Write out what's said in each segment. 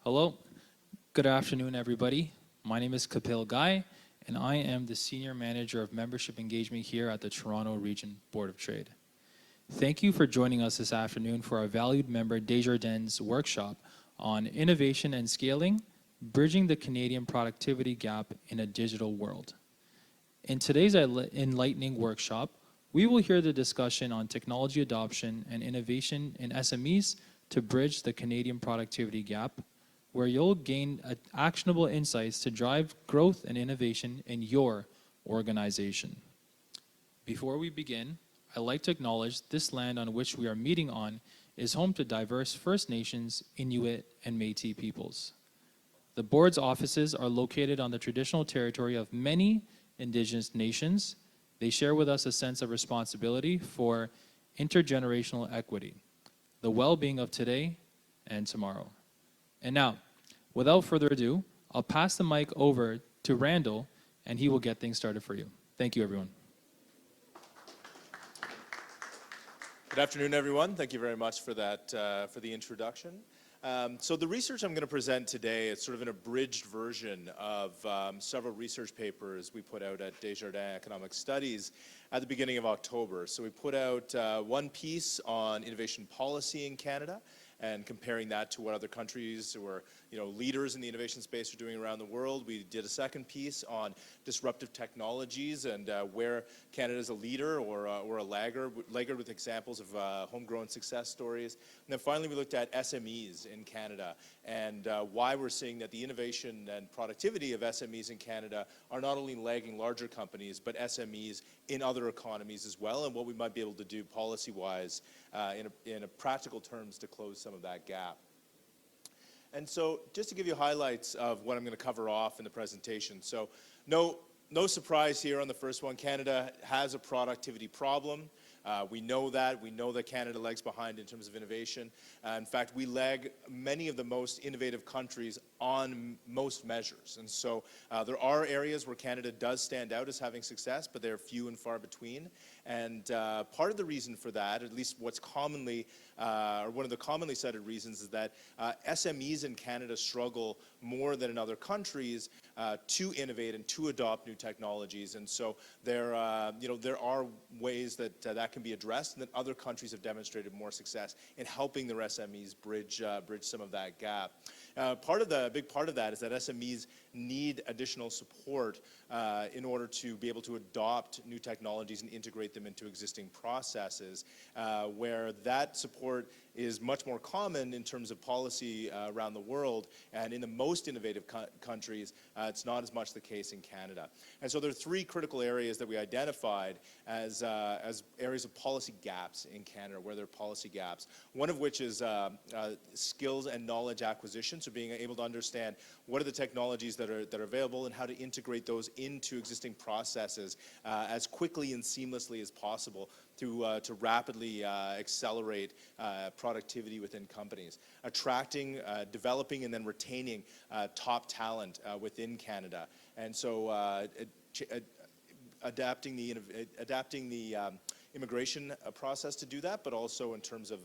Hello, good afternoon, everybody. My name is Kapil Gai, and I am the Senior Manager of Membership Engagement here at the Toronto Region Board of Trade. Thank you for joining us this afternoon for our valued member Desjardins workshop on innovation and scaling, bridging the Canadian productivity gap in a digital world. In today's enlightening workshop, we will hear the discussion on technology adoption and innovation in SMEs to bridge the Canadian productivity gap, where you'll gain actionable insights to drive growth and innovation in your organization. Before we begin, I'd like to acknowledge this land on which we are meeting on is home to diverse First Nations, Inuit, and Métis peoples. The board's offices are located on the traditional territory of many Indigenous nations. They share with us a sense of responsibility for intergenerational equity, the well-being of today and tomorrow. And now, without further ado, I'll pass the mic over to Randall, and he will get things started for you. Thank you, everyone. Good afternoon, everyone. Thank you very much for that, for the introduction. So the research I'm going to present today is sort of an abridged version of several research papers we put out at Desjardins Economic Studies at the beginning of October. So we put out one piece on innovation policy in Canada, and comparing that to what other countries who are leaders in the innovation space are doing around the world. We did a second piece on disruptive technologies and where Canada is a leader or a laggard with examples of homegrown success stories. And then finally, we looked at SMEs in Canada and why we're seeing that the innovation and productivity of SMEs in Canada are not only lagging larger companies, but SMEs in other economies as well, and what we might be able to do policy-wise in a practical terms to close some of that gap. And so just to give you highlights of what I'm going to cover off in the presentation. So no surprise here on the first one. Canada has a productivity problem. We know that. We know that Canada lags behind in terms of innovation. In fact, we lag many of the most innovative countries on most measures. And so there are areas where Canada does stand out as having success, but they're few and far between. And part of the reason for that, at least what's commonly, or one of the commonly cited reasons, is that SMEs in Canada struggle more than in other countries to innovate and to adopt new technologies. And so there are ways that that can be addressed, and that other countries have demonstrated more success in helping their SMEs bridge some of that gap. Big part of that is that SMEs need additional support in order to be able to adopt new technologies and integrate them into existing processes, where that support is much more common in terms of policy around the world, and in the most innovative countries, it's not as much the case in Canada. And so there are three critical areas that we identified as areas of policy gaps in Canada, where there are policy gaps. One of which is skills and knowledge acquisition, so being able to understand what are the technologies that are available and how to integrate those into existing processes as quickly and seamlessly as possible to rapidly accelerate productivity within companies. Attracting, developing, and then retaining top talent within Canada. And so adapting the immigration process to do that, but also in terms of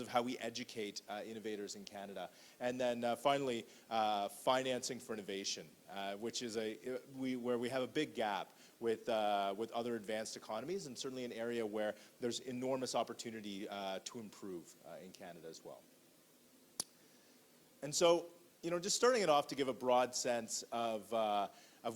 how we educate innovators in Canada. And then finally, financing for innovation, which is where we have a big gap with other advanced economies, and certainly an area where there's enormous opportunity to improve in Canada as well. And so, just starting it off to give a broad sense of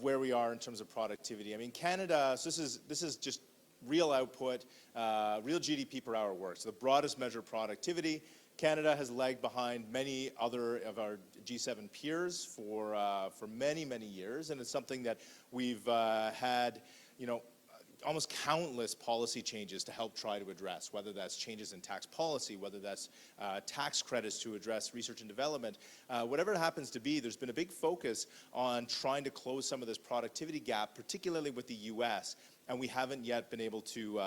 where we are in terms of productivity. I mean, Canada. So this is just real output, real GDP per hour work. So the broadest measure of productivity. Canada has lagged behind many other of our G7 peers for many, many years, and it's something that we've had, almost countless policy changes to help try to address, whether that's changes in tax policy, whether that's tax credits to address research and development. Whatever it happens to be, there's been a big focus on trying to close some of this productivity gap, particularly with the U.S., and we haven't yet been able to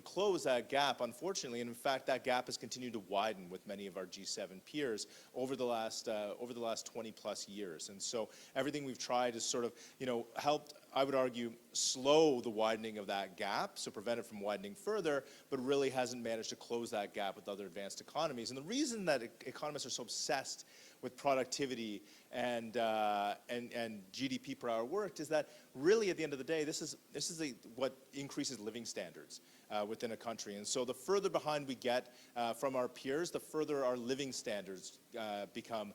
close that gap, unfortunately. And in fact, that gap has continued to widen with many of our G7 peers over the last 20 plus years. And so everything we've tried has sort of helped, I would argue, slow the widening of that gap, so prevent it from widening further, but really hasn't managed to close that gap with other advanced economies. And the reason that economists are so obsessed with productivity and GDP per hour worked is that really at the end of the day, this is what increases living standards within a country. And so the further behind we get from our peers, the further our living standards become,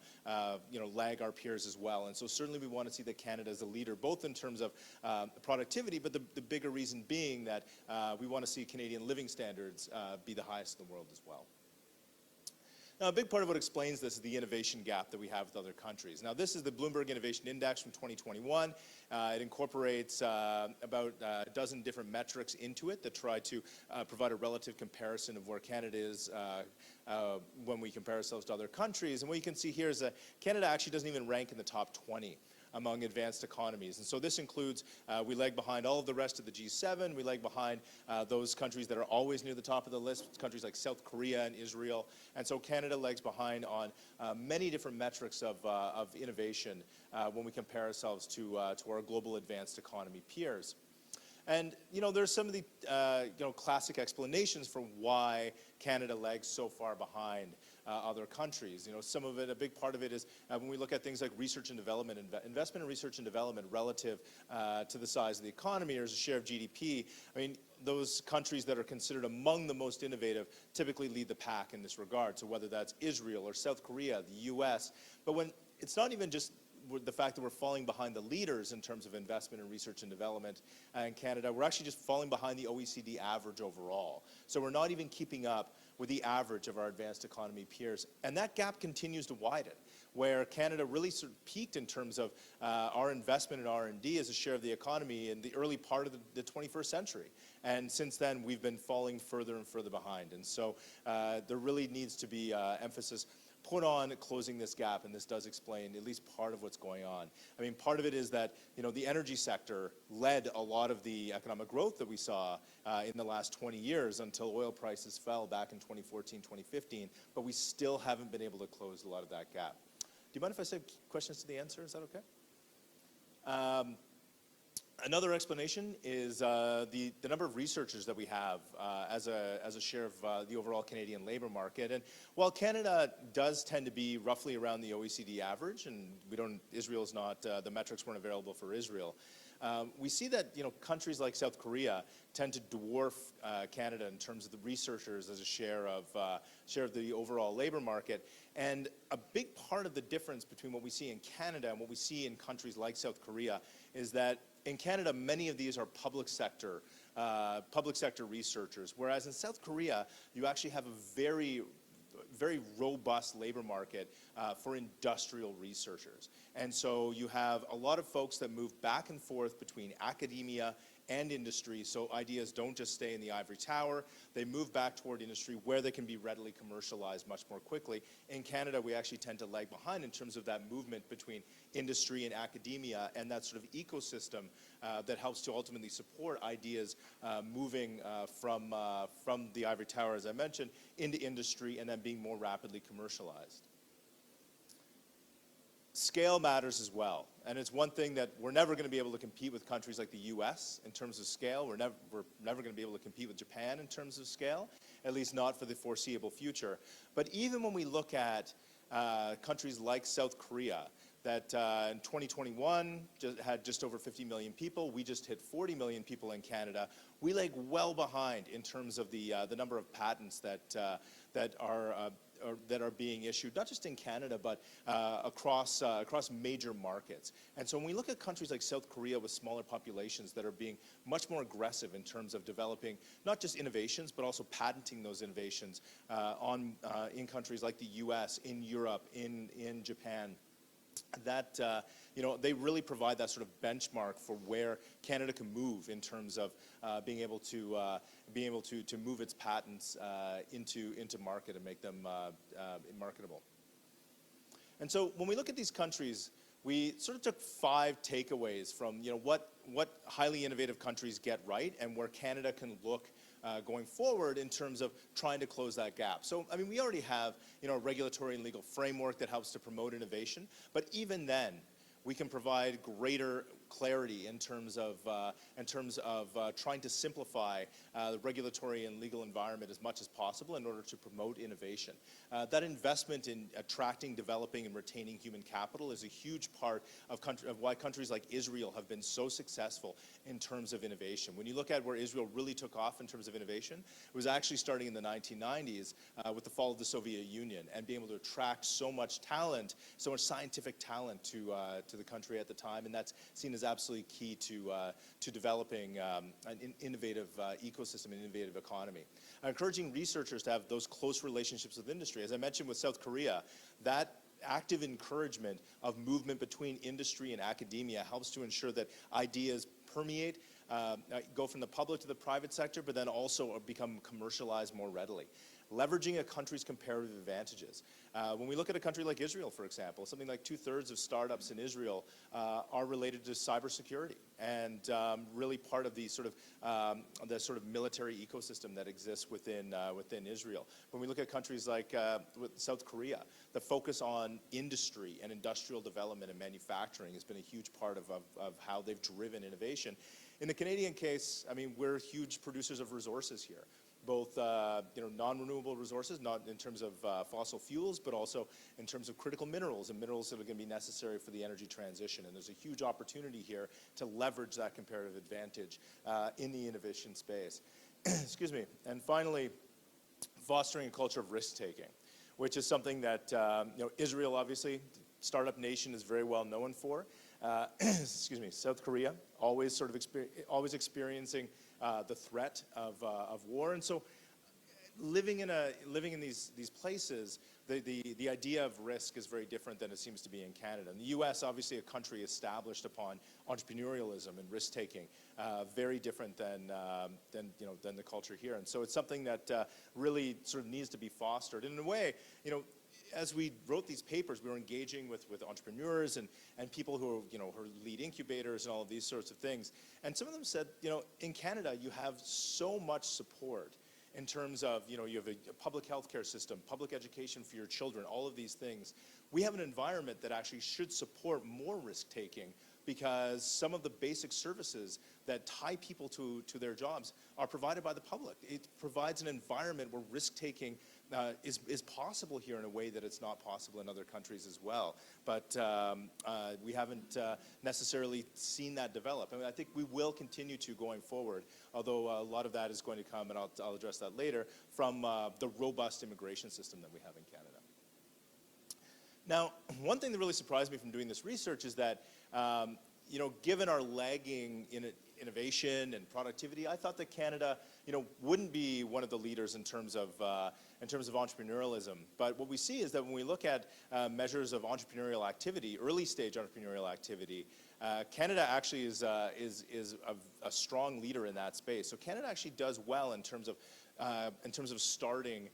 lag our peers as well. And so certainly we want to see that Canada is a leader, both in terms of productivity, but the bigger reason being that we want to see Canadian living standards be the highest in the world as well. Now, a big part of what explains this is the innovation gap that we have with other countries. Now, this is the Bloomberg Innovation Index from 2021. It incorporates about a dozen different metrics into it that try to provide a relative comparison of where Canada is when we compare ourselves to other countries. And what you can see here is that Canada actually doesn't even rank in the top 20 among advanced economies. And so this includes, we lag behind all of the rest of the G7, we lag behind those countries that are always near the top of the list, countries like South Korea and Israel. And so Canada lags behind on many different metrics of innovation when we compare ourselves to our global advanced economy peers. And there's some of the classic explanations for why Canada lags so far behind other countries. Some of it, a big part of it is when we look at things like research and development, investment in research and development relative to the size of the economy or as a share of GDP. I mean, those countries that are considered among the most innovative typically lead the pack in this regard. So whether that's Israel or South Korea, the US, but when it's not even just the fact that we're falling behind the leaders in terms of investment in research and development in Canada, we're actually just falling behind the OECD average overall. So we're not even keeping up with the average of our advanced economy peers. And that gap continues to widen, where Canada really sort of peaked in terms of our investment in R&D as a share of the economy in the early part of the 21st century. And since then, we've been falling further and further behind. And so there really needs to be emphasis put on closing this gap, and this does explain at least part of what's going on. I mean, part of it is that, the energy sector led a lot of the economic growth that we saw in the last 20 years until oil prices fell back in 2014, 2015, but we still haven't been able to close a lot of that gap. Do you mind if I say questions to the answer? Is that okay? Another explanation is the number of researchers that we have as a share of the overall Canadian labor market. And while Canada does tend to be roughly around the OECD average, and Israel is not, the metrics weren't available for Israel, we see that countries like South Korea tend to dwarf Canada in terms of the researchers as a share of the overall labor market. And a big part of the difference between what we see in Canada and what we see in countries like South Korea is that in Canada, many of these are public sector researchers, whereas in South Korea, you actually have a very robust labor market for industrial researchers. And so you have a lot of folks that move back and forth between academia and industry, so ideas don't just stay in the ivory tower, they move back toward industry where they can be readily commercialized much more quickly. In Canada, we actually tend to lag behind in terms of that movement between industry and academia and that sort of ecosystem that helps to ultimately support ideas moving from the ivory tower, as I mentioned, into industry and then being more rapidly commercialized. Scale matters as well, and it's one thing that we're never going to be able to compete with countries like the US in terms of scale. We're never going to be able to compete with Japan in terms of scale, at least not for the foreseeable future. But even when we look at countries like South Korea, that in 2021 had just over 50 million people. We just hit 40 million people in Canada. We lag well behind in terms of the number of patents that are being issued, not just in Canada, but across major markets. And so when we look at countries like South Korea with smaller populations that are being much more aggressive in terms of developing not just innovations, but also patenting those innovations in countries like the US, in Europe, in Japan, that they really provide that sort of benchmark for where Canada can move in terms of being able to move its patents into market and make them marketable. And so when we look at these countries, we sort of took 5 takeaways from what highly innovative countries get right and where Canada can look going forward in terms of trying to close that gap. So, I mean, we already have, a regulatory and legal framework that helps to promote innovation, but even then, we can provide greater clarity in terms of trying to simplify the regulatory and legal environment as much as possible in order to promote innovation. That investment in attracting, developing, and retaining human capital is a huge part of why countries like Israel have been so successful in terms of innovation. When you look at where Israel really took off in terms of innovation, it was actually starting in the 1990s with the fall of the Soviet Union and being able to attract so much talent, so much scientific talent to the country at the time, and that's seen as absolutely key to developing an innovative ecosystem, an innovative economy. Encouraging researchers to have those close relationships with industry. As I mentioned with South Korea, that active encouragement of movement between industry and academia helps to ensure that ideas permeate, go from the public to the private sector, but then also become commercialized more readily. Leveraging a country's comparative advantages. When we look at a country like Israel, for example, something like 2/3 of startups in Israel are related to cybersecurity, and really part of the sort of military ecosystem that exists within Israel. When we look at countries like South Korea, the focus on industry and industrial development and manufacturing has been a huge part of how they've driven innovation. In the Canadian case, I mean, we're huge producers of resources here. Both non-renewable resources, not in terms of fossil fuels, but also in terms of critical minerals and minerals that are going to be necessary for the energy transition. And there's a huge opportunity here to leverage that comparative advantage in the innovation space. Excuse me. And finally, fostering a culture of risk-taking, which is something that Israel, obviously, startup nation, is very well known for. Excuse me. South Korea, always experiencing the threat of war, and so living in these places, the idea of risk is very different than it seems to be in Canada. In the U.S., obviously, a country established upon entrepreneurialism and risk taking, very different than the culture here, and so it's something that really sort of needs to be fostered. And in a way, as we wrote these papers, we were engaging with entrepreneurs and people who are lead incubators and all of these sorts of things. And some of them said, in Canada, you have so much support in terms of, you have a public healthcare system, public education for your children, all of these things. We have an environment that actually should support more risk-taking, because some of the basic services that tie people to their jobs are provided by the public. It provides an environment where risk-taking is possible here in a way that it's not possible in other countries as well. But we haven't necessarily seen that develop. I mean, I think we will continue to going forward, although a lot of that is going to come, and I'll address that later, from the robust immigration system that we have in Canada. Now, one thing that really surprised me from doing this research is that, given our lagging in innovation and productivity, I thought that Canada, wouldn't be one of the leaders in terms of entrepreneurialism. But what we see is that when we look at measures of entrepreneurial activity, early stage entrepreneurial activity, Canada actually is a strong leader in that space. So Canada actually does well in terms of starting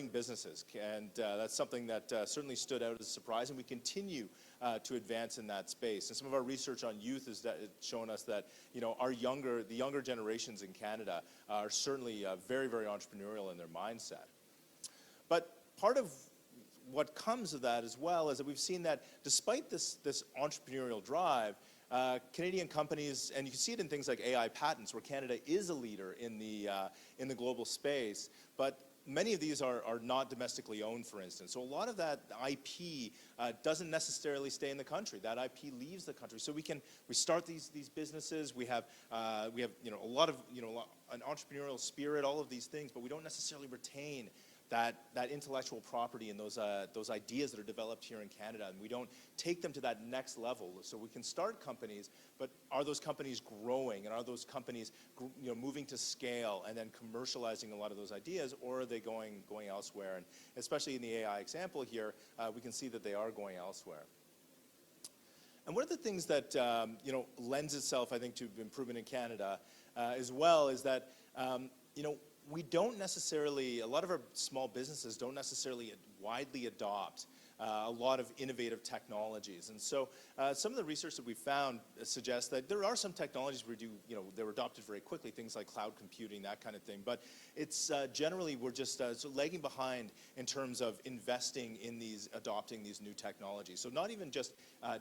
businesses, and that's something that certainly stood out as a surprise, and we continue to advance in that space. And some of our research on youth has shown us that the younger generations in Canada are certainly very, very entrepreneurial in their mindset. But part of what comes of that as well is that we've seen that despite this entrepreneurial drive, Canadian companies, and you can see it in things like AI patents, where Canada is a leader in the global space, but many of these are not domestically owned, for instance. So a lot of that IP doesn't necessarily stay in the country. That IP leaves the country. So we start these businesses. We have a lot of an entrepreneurial spirit, all of these things, but we don't necessarily retain that intellectual property and those ideas that are developed here in Canada, and we don't take them to that next level. So we can start companies, but are those companies growing, and are those companies moving to scale and then commercializing a lot of those ideas, or are they going elsewhere? And especially in the AI example here, we can see that they are going elsewhere. And one of the things that lends itself, I think, to improvement in Canada as well is that we don't necessarily, a lot of our small businesses don't necessarily widely adopt a lot of innovative technologies. And so some of the research that we found suggests that there are some technologies where they were adopted very quickly, things like cloud computing, that kind of thing. But it's generally we're just so lagging behind in terms of investing in adopting these new technologies. So not even just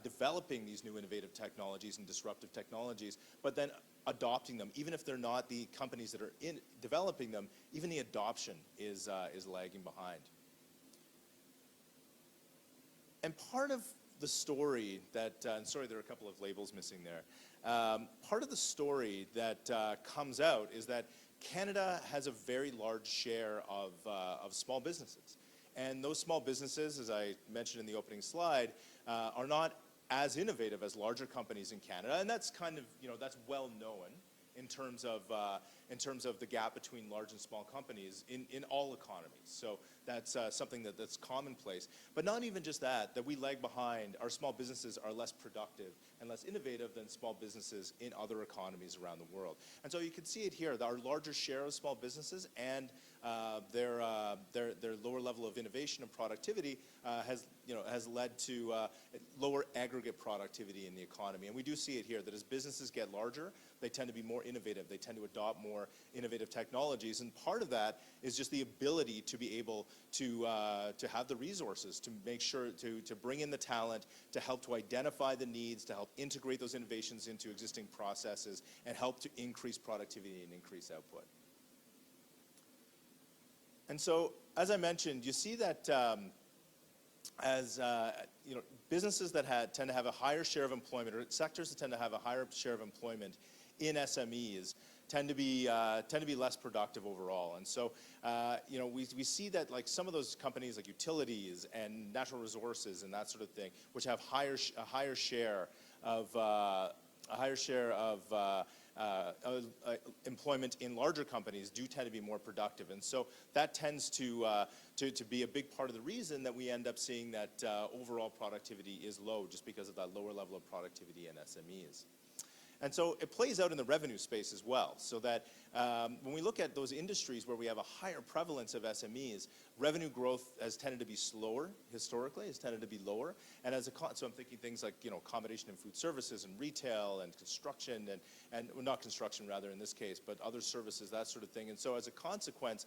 developing these new innovative technologies and disruptive technologies, but then adopting them, even if they're not the companies that are developing them, even the adoption is lagging behind. And part of the story that, and sorry, there are a couple of labels missing there. Part of the story that comes out is that Canada has a very large share of small businesses. And those small businesses, as I mentioned in the opening slide, are not as innovative as larger companies in Canada. And that's kind of, that's well known in terms of the gap between large and small companies in all economies. So that's something that's commonplace. But not even just that we lag behind. Our small businesses are less productive and less innovative than small businesses in other economies around the world. And so you can see it here, our larger share of small businesses and their lower level of innovation and productivity has led to lower aggregate productivity in the economy. And we do see it here that as businesses get larger, they tend to be more innovative. They tend to adopt more innovative technologies. And part of that is just the ability to be able to have the resources, to make sure to bring in the talent, to help to identify the needs, to help integrate those innovations into existing processes, and help to increase productivity and increase output. And so, as I mentioned, you see that businesses that tend to have a higher share of employment, or sectors that tend to have a higher share of employment in SMEs, tend to be less productive overall. And so, we see that like some of those companies like utilities and natural resources and that sort of thing, which have a higher share of employment in larger companies, do tend to be more productive. And so that tends to be a big part of the reason that we end up seeing that overall productivity is low, just because of that lower level of productivity in SMEs. And so it plays out in the revenue space as well, so that when we look at those industries where we have a higher prevalence of SMEs, revenue growth has tended to be slower historically, has tended to be lower. And so I'm thinking things like accommodation and food services and retail and construction and well, not construction rather in this case, but other services, that sort of thing. And so as a consequence,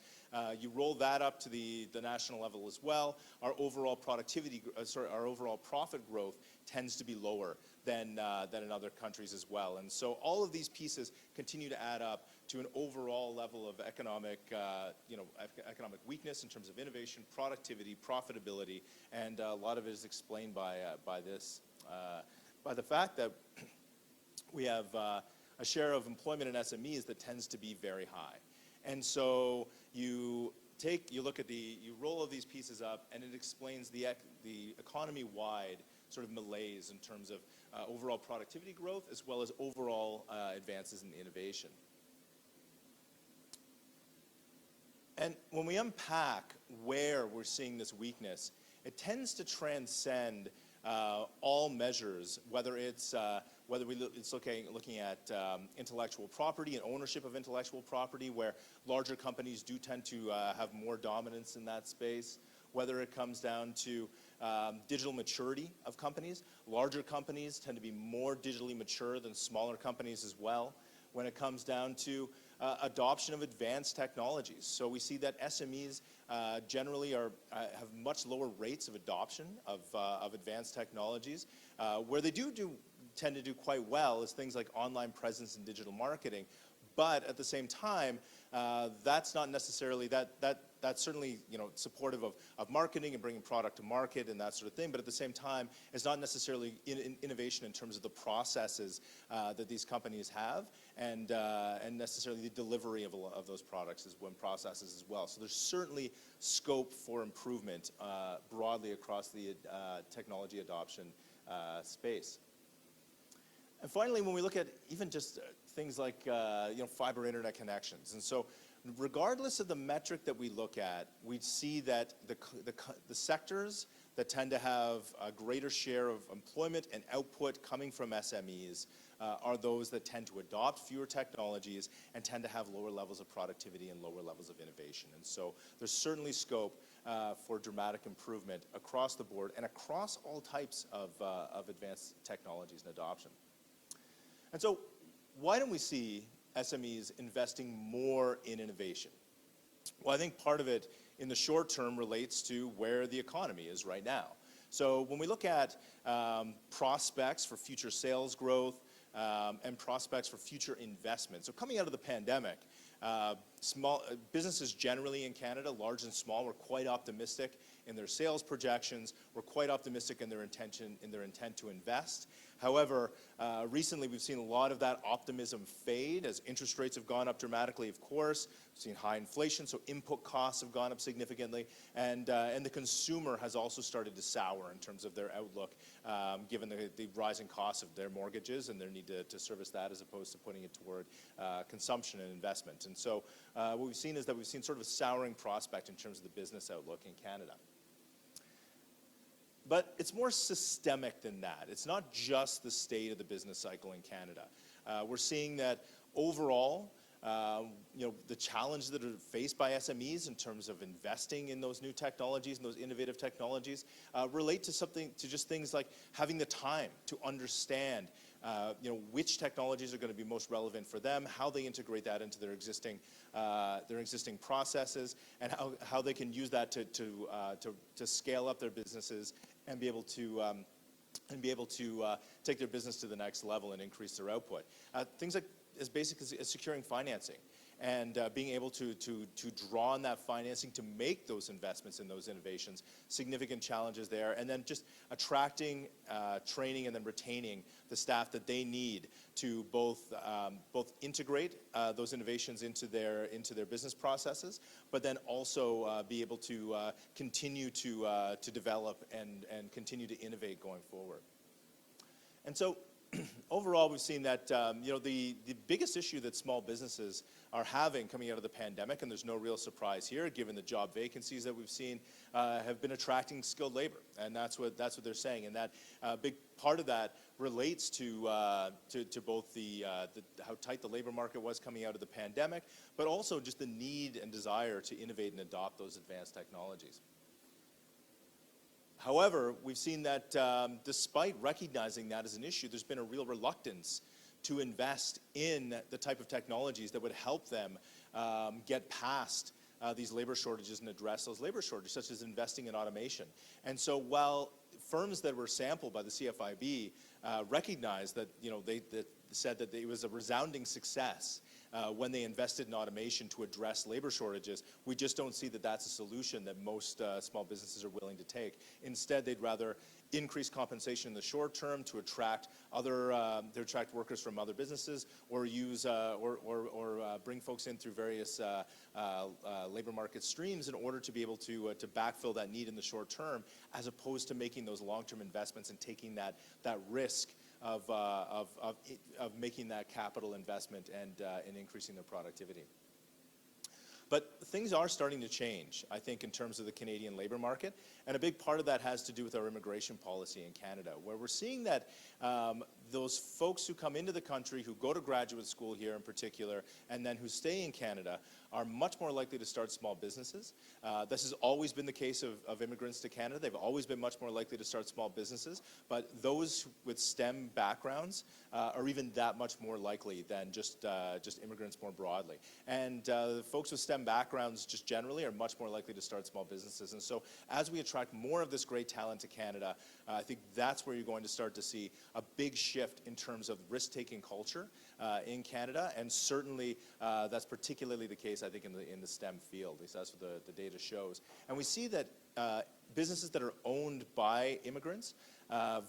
you roll that up to the national level as well. Our overall our overall profit growth tends to be lower than in other countries as well. And so all of these pieces continue to add up to an overall level of economic weakness in terms of innovation, productivity, profitability, and a lot of it is explained by the fact that we have a share of employment in SMEs that tends to be very high. And so you roll all these pieces up, and it explains the economy-wide sort of malaise in terms of overall productivity growth as well as overall advances in innovation. And when we unpack where we're seeing this weakness, it tends to transcend all measures, whether it's looking at intellectual property and ownership of intellectual property, where larger companies do tend to have more dominance in that space, whether it comes down to digital maturity of companies. Larger companies tend to be more digitally mature than smaller companies as well. When it comes down to adoption of advanced technologies. So we see that SMEs generally have much lower rates of adoption of advanced technologies. Where they tend to do quite well is things like online presence and digital marketing. But at the same time, that's not necessarily that's certainly supportive of marketing and bringing product to market and that sort of thing. But at the same time, it's not necessarily innovation in terms of the processes that these companies have, and necessarily the delivery of those products and processes as well. So there's certainly scope for improvement broadly across the technology adoption space. And finally, when we look at even just things like fiber internet connections, and so regardless of the metric that we look at, we see that the sectors that tend to have a greater share of employment and output coming from SMEs are those that tend to adopt fewer technologies and tend to have lower levels of productivity and lower levels of innovation. And so there's certainly scope for dramatic improvement across the board and across all types of advanced technologies and adoption. And so why don't we see SMEs investing more in innovation? Well, I think part of it in the short term relates to where the economy is right now. So when we look at prospects for future sales growth and prospects for future investment, so coming out of the pandemic, small businesses generally in Canada, large and small, were quite optimistic in their sales projections, were quite optimistic in their intent to invest. However, recently we've seen a lot of that optimism fade as interest rates have gone up dramatically, of course. We've seen high inflation, so input costs have gone up significantly, and the consumer has also started to sour in terms of their outlook, given the rising costs of their mortgages and their need to service that as opposed to putting it toward consumption and investment. And so what we've seen is that we've seen sort of a souring prospect in terms of the business outlook in Canada. But it's more systemic than that. It's not just the state of the business cycle in Canada. We're seeing that overall, the challenges that are faced by SMEs in terms of investing in those new technologies and those innovative technologies relate to just things like having the time to understand which technologies are going to be most relevant for them, how they integrate that into their existing processes, and how they can use that to scale up their businesses and be able to take their business to the next level and increase their output. Things like as basic as securing financing and being able to draw on that financing to make those investments in those innovations, significant challenges there, and then just attracting, training, and then retaining the staff that they need to both integrate those innovations into their business processes, but then also be able to continue to develop and continue to innovate going forward. And so overall, we've seen that the biggest issue that small businesses are having coming out of the pandemic, and there's no real surprise here, given the job vacancies that we've seen, have been attracting skilled labor, and that's what they're saying. And that big part of that relates to both how tight the labor market was coming out of the pandemic, but also just the need and desire to innovate and adopt those advanced technologies. However, we've seen that despite recognizing that as an issue, there's been a real reluctance to invest in the type of technologies that would help them get past these labor shortages and address those labor shortages, such as investing in automation. And so while firms that were sampled by the CFIB recognized that, they said that it was a resounding success when they invested in automation to address labor shortages, we just don't see that that's a solution that most small businesses are willing to take. Instead, they'd rather increase compensation in the short term to attract workers from other businesses, or use or bring folks in through various labor market streams in order to be able to backfill that need in the short term, as opposed to making those long-term investments and taking that risk of making that capital investment and increasing their productivity. But things are starting to change, I think, in terms of the Canadian labor market, and a big part of that has to do with our immigration policy in Canada, where we're seeing that those folks who come into the country, who go to graduate school here in particular, and then who stay in Canada, are much more likely to start small businesses. This has always been the case of immigrants to Canada. They've always been much more likely to start small businesses, but those with STEM backgrounds are even that much more likely than just immigrants more broadly. And folks with STEM backgrounds just generally are much more likely to start small businesses. And so as we attract more of this great talent to Canada, I think that's where you're going to start to see a big shift in terms of risk-taking culture in Canada, and certainly that's particularly the case, I think, in the STEM field. At least that's what the data shows. And we see that businesses that are owned by immigrants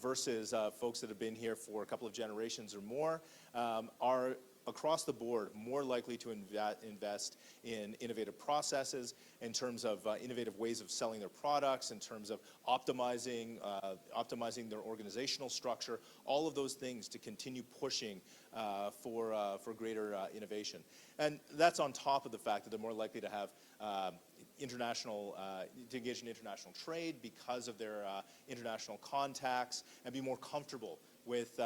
versus folks that have been here for a couple of generations or more are across the board more likely to invest in innovative processes, in terms of innovative ways of selling their products, in terms of optimizing their organizational structure, all of those things to continue pushing for greater innovation. And that's on top of the fact that they're more likely to have to engage in international trade because of their international contacts, and be more comfortable with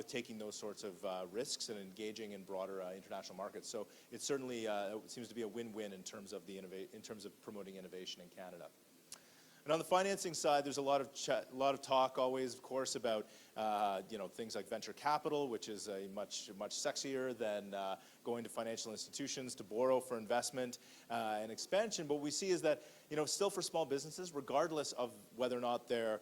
taking those sorts of risks and engaging in broader international markets. So it certainly seems to be a win-win in terms of promoting innovation in Canada. And on the financing side, there's a lot of talk always, of course, about things like venture capital, which is a much sexier than going to financial institutions to borrow for investment and expansion. But what we see is that still for small businesses, regardless of whether or not they're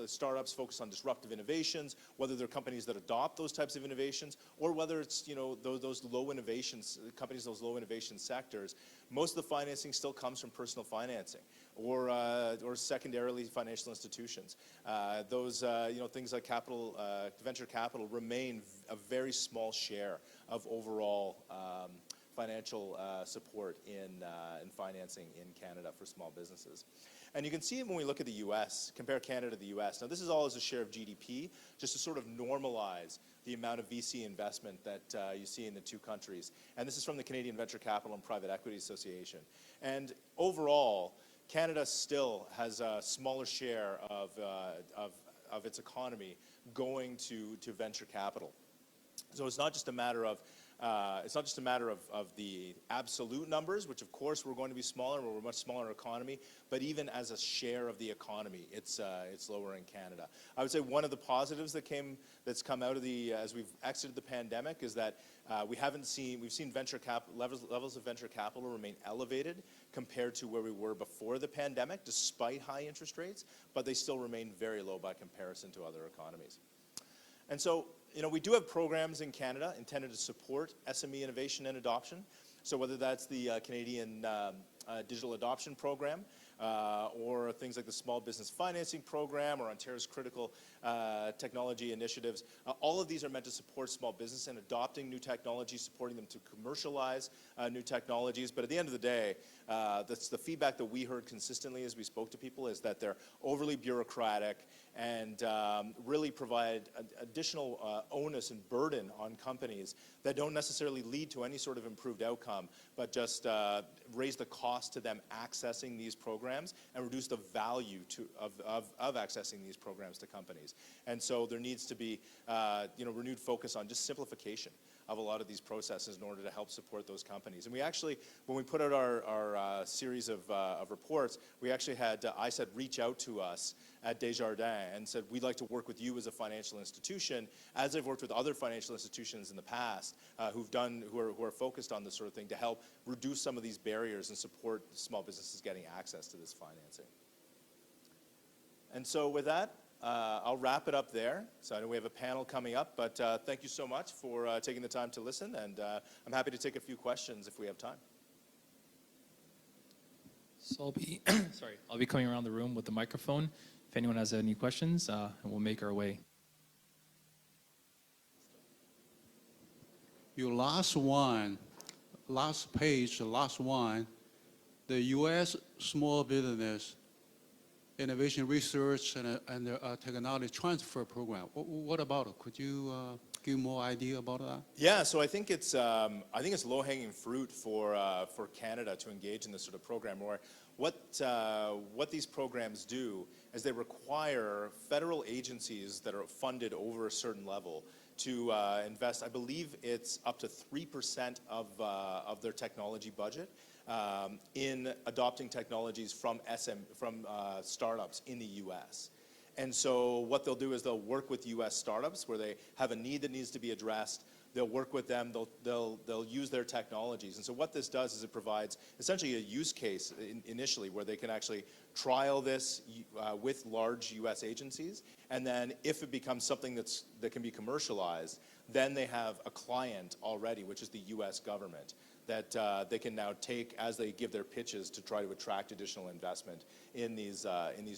startups focused on disruptive innovations, whether they're companies that adopt those types of innovations, or whether it's those low innovations companies, those low innovation sectors, most of the financing still comes from personal financing or secondarily financial institutions. Those things like venture capital remain a very small share of overall financial support in financing in Canada for small businesses. And you can see it when we look at the U.S., compare Canada to the U.S. Now, this is all as a share of GDP, just to sort of normalize the amount of VC investment that you see in the two countries. And this is from the Canadian Venture Capital and Private Equity Association. And overall, Canada still has a smaller share of its economy going to venture capital. So it's not just a matter of the absolute numbers, which of course we're going to be smaller, we're a much smaller economy, but even as a share of the economy, it's lower in Canada. I would say one of the positives that's come out of as we've exited the pandemic is that we've seen levels of venture capital remain elevated compared to where we were before the pandemic, despite high interest rates, but they still remain very low by comparison to other economies. And so, we do have programs in Canada intended to support SME innovation and adoption. So whether that's the Canadian Digital Adoption Program, or things like the Small Business Financing Program, or Ontario's Critical Technology Initiatives, all of these are meant to support small business and adopting new technologies, supporting them to commercialize new technologies. But at the end of the day, that's the feedback that we heard consistently as we spoke to people, is that they're overly bureaucratic and really provide additional onus and burden on companies that don't necessarily lead to any sort of improved outcome, but just raise the cost to them accessing these programs and reduce the value of accessing these programs to companies. And so there needs to be renewed focus on just simplification of a lot of these processes in order to help support those companies. And we actually, when we put out our series of reports, we actually had ISET reach out to us at Desjardins and said, we'd like to work with you as a financial institution, as I've worked with other financial institutions in the past who are focused on this sort of thing, to help reduce some of these barriers and support small businesses getting access to this financing. And so with that, I'll wrap it up there. So I know we have a panel coming up, but thank you so much for taking the time to listen, and I'm happy to take a few questions if we have time. So I'll be coming around the room with the microphone. If anyone has any questions, and we'll make our way. Your last page, the last one, the U.S. Small Business Innovation Research and Technology Transfer Program. What about it? Could you give more idea about that? Yeah, so I think it's low-hanging fruit for Canada to engage in this sort of program. Where what these programs do is they require federal agencies that are funded over a certain level to invest. I believe it's up to 3% of their technology budget in adopting technologies from startups in the U.S. And so what they'll do is they'll work with U.S. startups where they have a need that needs to be addressed. They'll work with them. They'll use their technologies. And so what this does is it provides essentially a use case initially where they can actually trial this with large U.S. agencies. And then if it becomes something that can be commercialized, then they have a client already, which is the U.S. government, that they can now take as they give their pitches to try to attract additional investment in these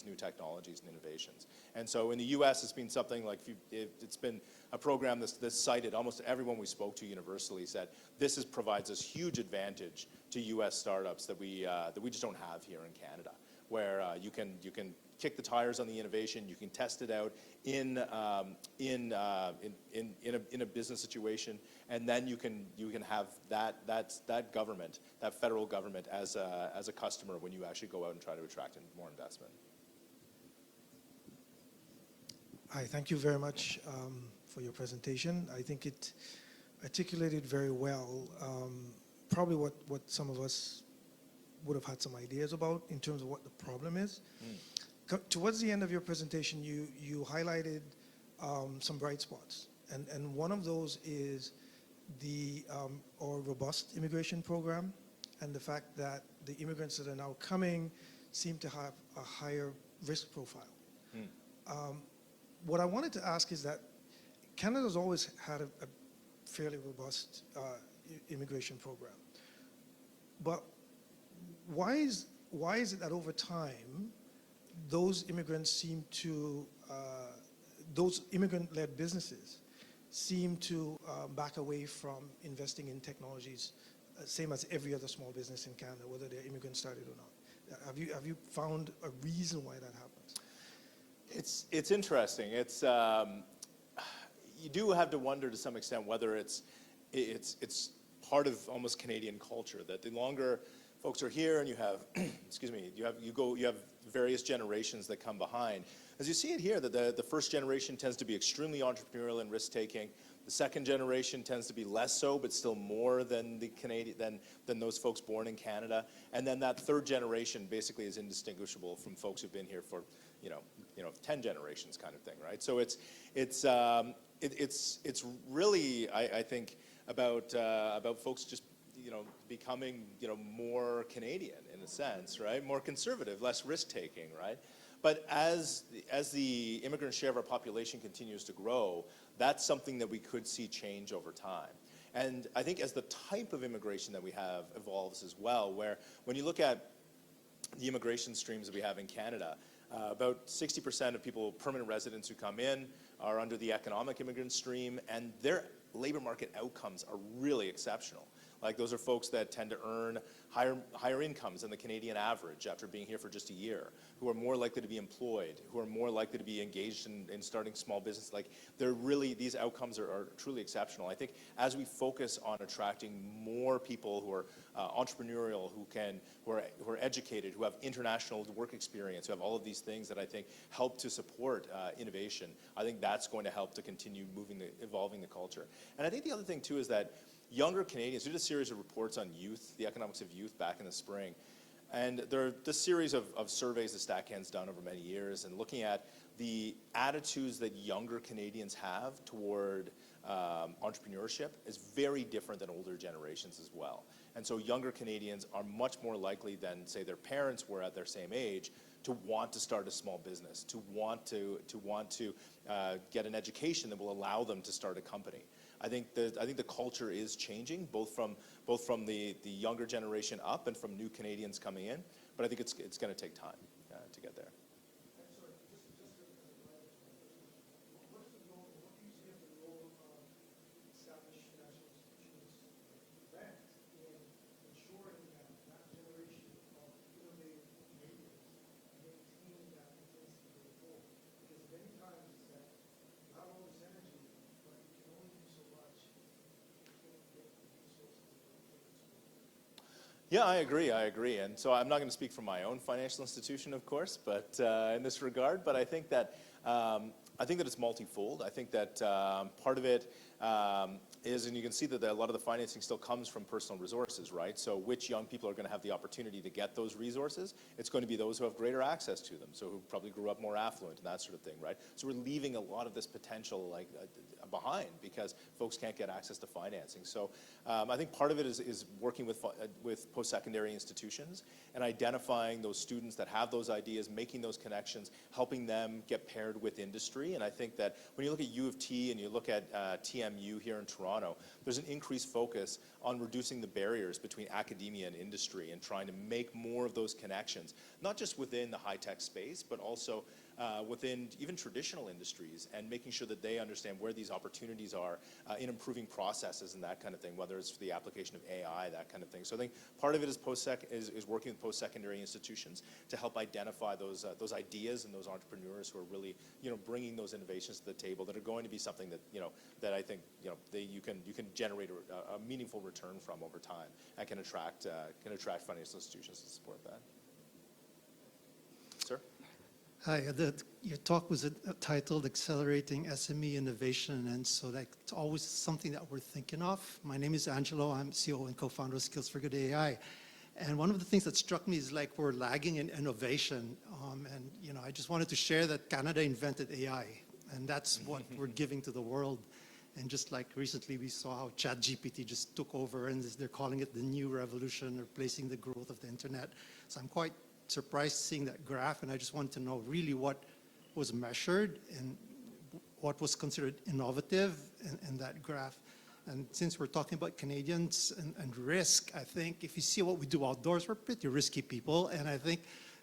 new technologies and innovations. And so in the U.S., it's been something like it's been a program that's cited. Almost everyone we spoke to universally said this provides us huge advantage to U.S. startups that we just don't have here in Canada, where you can kick the tires on the innovation, you can test it out in a business situation, and then you can have that government, that federal government, as a customer when you actually go out and try to attract more investment. Hi, thank you very much for your presentation. I think it articulated very well probably what some of us would have had some ideas about in terms of what the problem is. Towards the end of your presentation, you highlighted some bright spots, and one of those is our robust immigration program, and the fact that the immigrants that are now coming seem to have a higher risk profile. What I wanted to ask is that Canada's always had a fairly robust immigration program, but why is it that over time those immigrants seem to those immigrant-led businesses seem to back away from investing in technologies, same as every other small business in Canada, whether they're immigrant started or not? Have you found a reason why that happens? It's interesting. It's you do have to wonder to some extent whether it's part of almost Canadian culture, that the longer folks are here and you have excuse me, you have various generations that come behind. As you see it here, that the first generation tends to be extremely entrepreneurial and risk-taking. The second generation tends to be less so, but still more than the Canadian than those folks born in Canada. And then that third generation basically is indistinguishable from folks who've been here for 10 generations, kind of thing, right? So it's really, I think, about folks just becoming more Canadian in a sense, right? More conservative, less risk-taking, right? But as the immigrant share of our population continues to grow, that's something that we could see change over time. And I think as the type of immigration that we have evolves as well, where when you look at the immigration streams that we have in Canada, about 60% of people, permanent residents who come in, are under the economic immigrant stream, and their labor market outcomes are really exceptional. Like, those are folks that tend to earn higher incomes than the Canadian average after being here for just a year, who are more likely to be employed, who are more likely to be engaged in starting small business. Like, these outcomes are truly exceptional. I think as we focus on attracting more people who are entrepreneurial, who are educated, who have international work experience, who have all of these things that I think help to support innovation, I think that's going to help to continue evolving the culture. And I think the other thing too is that younger Canadians, we did a series of reports on youth, the economics of youth back in the spring. And there are this series of surveys that StatCan's done over many years, and looking at the attitudes that younger Canadians have toward entrepreneurship is very different than older generations as well. And so younger Canadians are much more likely than, say, their parents were at their same age to want to start a small business, to want to get an education that will allow them to start a company. I think the culture is changing, both from the younger generation up and from new Canadians coming in. But I think it's going to take time to get there. What do you see as the role of established national institutions like in ensuring that generation of innovative Canadians maintain that intensity going forward? Because many times it's that you have all this energy, but you can only do so much. You can't get the resources to take it to. Yeah, I agree. And so I'm not going to speak for my own financial institution, of course, but in this regard. But I think that it's multifold. I think that part of it is, and you can see that a lot of the financing still comes from personal resources, right? So which young people are going to have the opportunity to get those resources? It's going to be those who have greater access to them, so who probably grew up more affluent and that sort of thing, right? So we're leaving a lot of this potential behind because folks can't get access to financing. So I think part of it is working with post-secondary institutions and identifying those students that have those ideas, making those connections, helping them get paired with industry. And I think that when you look at U of T and you look at TMU here in Toronto, there's an increased focus on reducing the barriers between academia and industry and trying to make more of those connections, not just within the high-tech space, but also within even traditional industries, and making sure that they understand where these opportunities are in improving processes and that kind of thing, whether it's for the application of AI, that kind of thing. So I think part Part of it is is working with post-secondary institutions to help identify those ideas and those entrepreneurs who are really, bringing those innovations to the table that are going to be something that, that I think, you can generate a meaningful return from over time and can attract financial institutions to support that. Sir? Hi, your talk was titled Accelerating SME Innovation, and so that's always something that we're thinking of. My name is Angelo. I'm CEO and co-founder of Skills for Good AI. And one of the things that struck me is we're lagging in innovation. And I just wanted to share that Canada invented AI, and that's what we're giving to the world. And just like recently we saw how ChatGPT just took over, and they're calling it the new revolution, replacing the growth of the internet. So I'm quite surprised seeing that graph, and I just want to know really what was measured and what was considered innovative in that graph. And since we're talking about Canadians and risk, I think if you see what we do outdoors, we're pretty risky people, and I think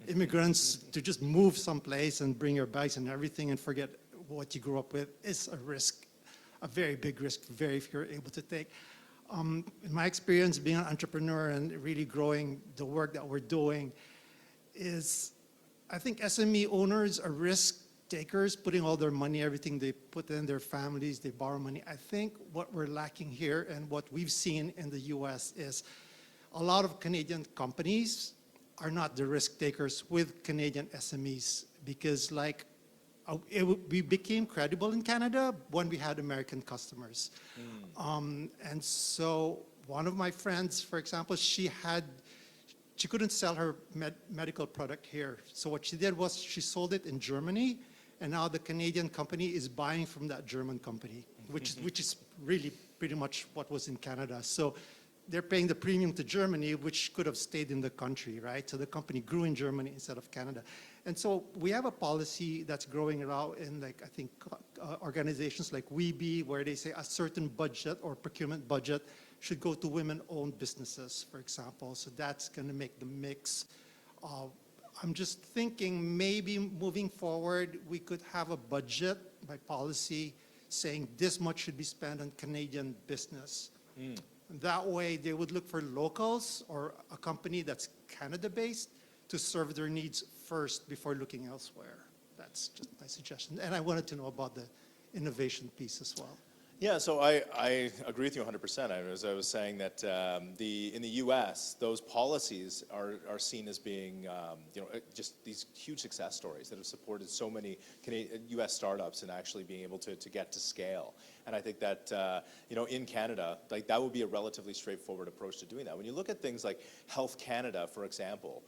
immigrants to just move someplace and bring your bags and everything and forget what you grew up with is a risk, a very big risk, very few are able to take. In my experience being an entrepreneur and really growing the work that we're doing, is I think SME owners are risk takers, putting all their money, everything they put in, their families, they borrow money. I think what we're lacking here and what we've seen in the US is a lot of Canadian companies are not the risk takers with Canadian SMEs, because we became credible in Canada when we had American customers. And so one of my friends, for example, she couldn't sell her medical product here. So what she did was she sold it in Germany, and now the Canadian company is buying from that German company, which is really pretty much what was in Canada. So they're paying the premium to Germany, which could have stayed in the country, right? So the company grew in Germany instead of Canada. And so we have a policy that's growing around in I think organizations like WeBe, where they say a certain budget or procurement budget should go to women-owned businesses, for example. So that's going to make the mix. I'm just thinking maybe moving forward, we could have a budget by policy saying this much should be spent on Canadian business. That way, they would look for locals or a company that's Canada-based to serve their needs first before looking elsewhere. That's just my suggestion. And I wanted to know about the innovation piece as well. Yeah, so I agree with you 100%. As I was saying that in the U.S., those policies are seen as being just these huge success stories that have supported so many U.S. startups and actually being able to get to scale. And I think that in Canada, that would be a relatively straightforward approach to doing that. When you look at things like Health Canada, for example,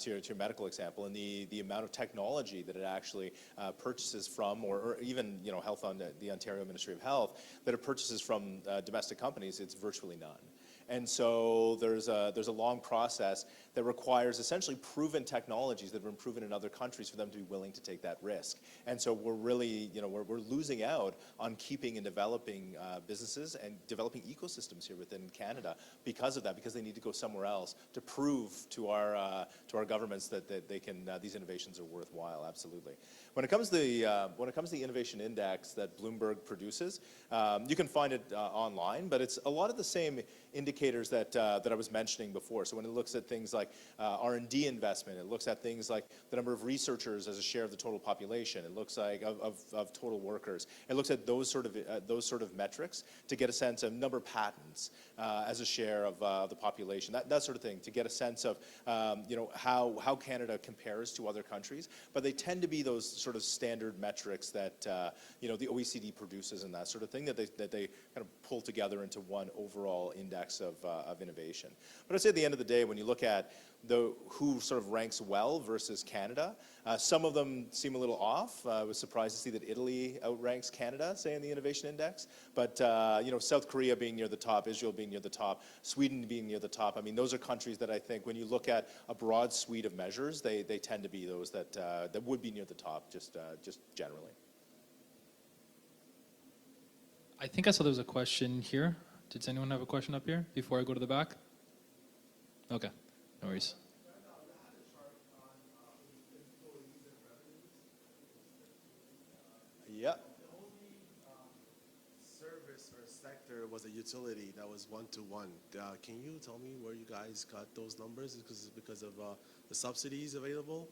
to your medical example, and the amount of technology that it actually purchases from, or even Health on the Ontario Ministry of Health, that it purchases from domestic companies, it's virtually none. And so there's a long process that requires essentially proven technologies that have been proven in other countries for them to be willing to take that risk. And so we're really, we're losing out on keeping and developing businesses and developing ecosystems here within Canada because of that, because they need to go somewhere else to prove to our governments that they can these innovations are worthwhile. Absolutely. When it comes to the innovation index that Bloomberg produces, you can find it online, but it's a lot of the same indicators that I was mentioning before. So when it looks at things like R&D investment, it looks at things like the number of researchers as a share of the total population. It looks like of total workers. It looks at those sort of metrics to get a sense of number of patents as a share of the population. That sort of thing, to get a sense of how Canada compares to other countries. But they tend to be those sort of standard metrics that the OECD produces and that sort of thing that they kind of pull together into one overall index of innovation. But I'd say at the end of the day, when you look at who sort of ranks well versus Canada, some of them seem a little off. I was surprised to see that Italy outranks Canada, say, in the innovation index. But South Korea being near the top, Israel being near the top, Sweden being near the top. I mean, those are countries that I think when you look at a broad suite of measures, they tend to be those that would be near the top, just generally. I think I saw there was a question here. Does anyone have a question up here before I go to the back? Okay, no worries. Yeah. The only service first sector was a utility that was 1-to-1. Can you tell me where you guys got those numbers? Because of the subsidies available?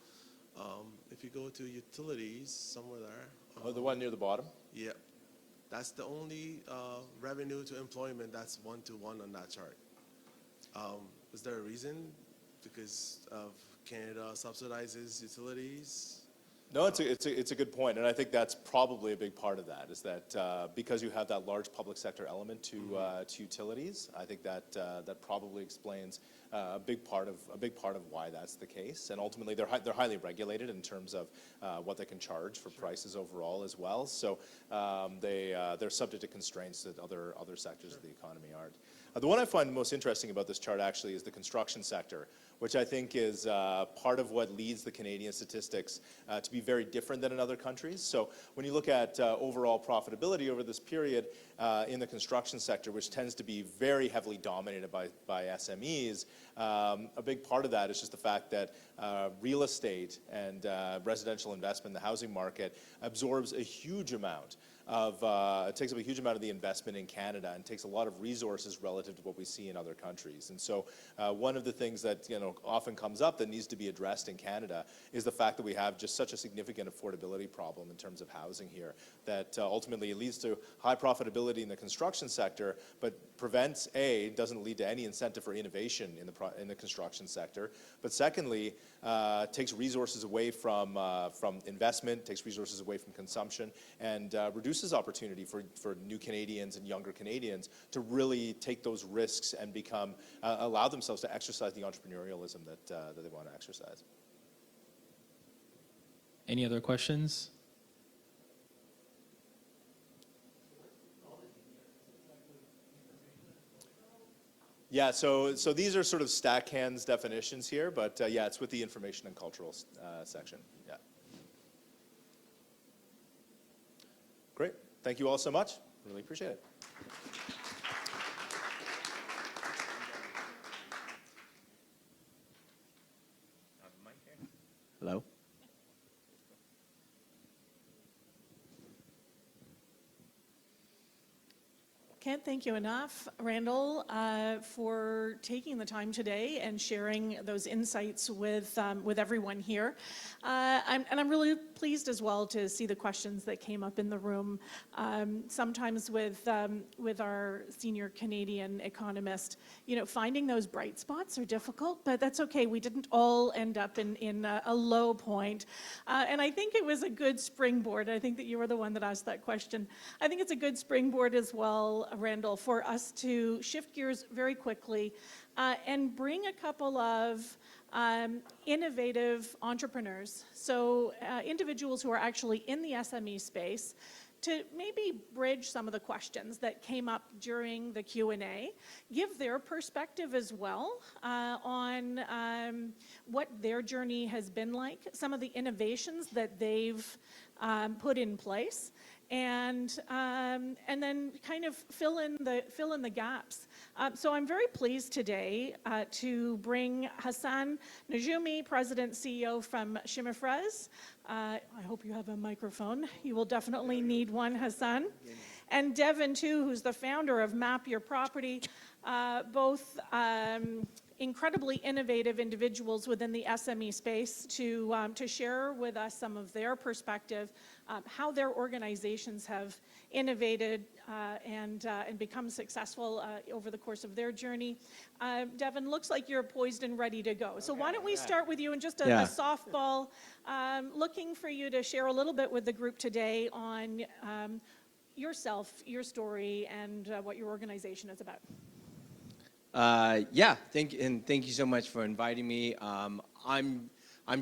If you go to utilities, somewhere there. Oh, the one near the bottom? Yeah. That's the only revenue to employment that's 1-to-1 on that chart. Is there a reason? Because of Canada subsidizes utilities? No, it's a good point, and I think that's probably a big part of that. Is that because you have that large public sector element to utilities? I think that that probably explains a big part of why that's the case. And ultimately, they're highly regulated in terms of what they can charge for prices overall as well. So they're subject to constraints that other sectors of the economy aren't. The one I find most interesting about this chart actually is the construction sector, which I think is part of what leads the Canadian statistics to be very different than in other countries. So when you look at overall profitability over this period in the construction sector, which tends to be very heavily dominated by SMEs, a big part of that is just the fact that real estate and residential investment in the housing market absorbs a huge amount of, it takes up a huge amount of the investment in Canada and takes a lot of resources relative to what we see in other countries. And so one of the things that often comes up that needs to be addressed in Canada is the fact that we have just such a significant affordability problem in terms of housing here that ultimately it leads to high profitability in the construction sector, but doesn't lead to any incentive for innovation in the construction sector, but secondly, takes resources away from investment, takes resources away from consumption, and reduces opportunity for new Canadians and younger Canadians to really take those risks and allow themselves to exercise the entrepreneurialism that they want to exercise. Any other questions? Yeah, so these are sort of stack hands definitions here, but yeah, it's with the information and cultural section. Yeah. Great. Thank you all so much. Really appreciate it. Hello? Can't thank you enough, Randall, for taking the time today and sharing those insights with everyone here. I'm really pleased as well to see the questions that came up in the room. Sometimes with our senior Canadian economist, finding those bright spots are difficult, but that's okay. We didn't all end up in a low point. And I think it was a good springboard. I think that you were the one that asked that question. I think it's a good springboard as well, Randall, for us to shift gears very quickly and bring a couple of innovative entrepreneurs, so individuals who are actually in the SME space, to maybe bridge some of the questions that came up during the Q&A, give their perspective as well on what their journey has been like, some of the innovations that they've put in place, and then kind of fill in the gaps. So I'm very pleased today to bring Hassan Najumi, President CEO from Chimifres. I hope you have a microphone. You will definitely need one, Hassan. And Devin, too, who's the founder of Map Your Property, both incredibly innovative individuals within the SME space to share with us some of their perspective, how their organizations have innovated and become successful over the course of their journey. Devin, looks like you're poised and ready to go. So why don't we start with you and just a softball, looking for you to share a little bit with the group today on yourself, your story, and what your organization is about. Yeah, thank you so much for inviting me. I'm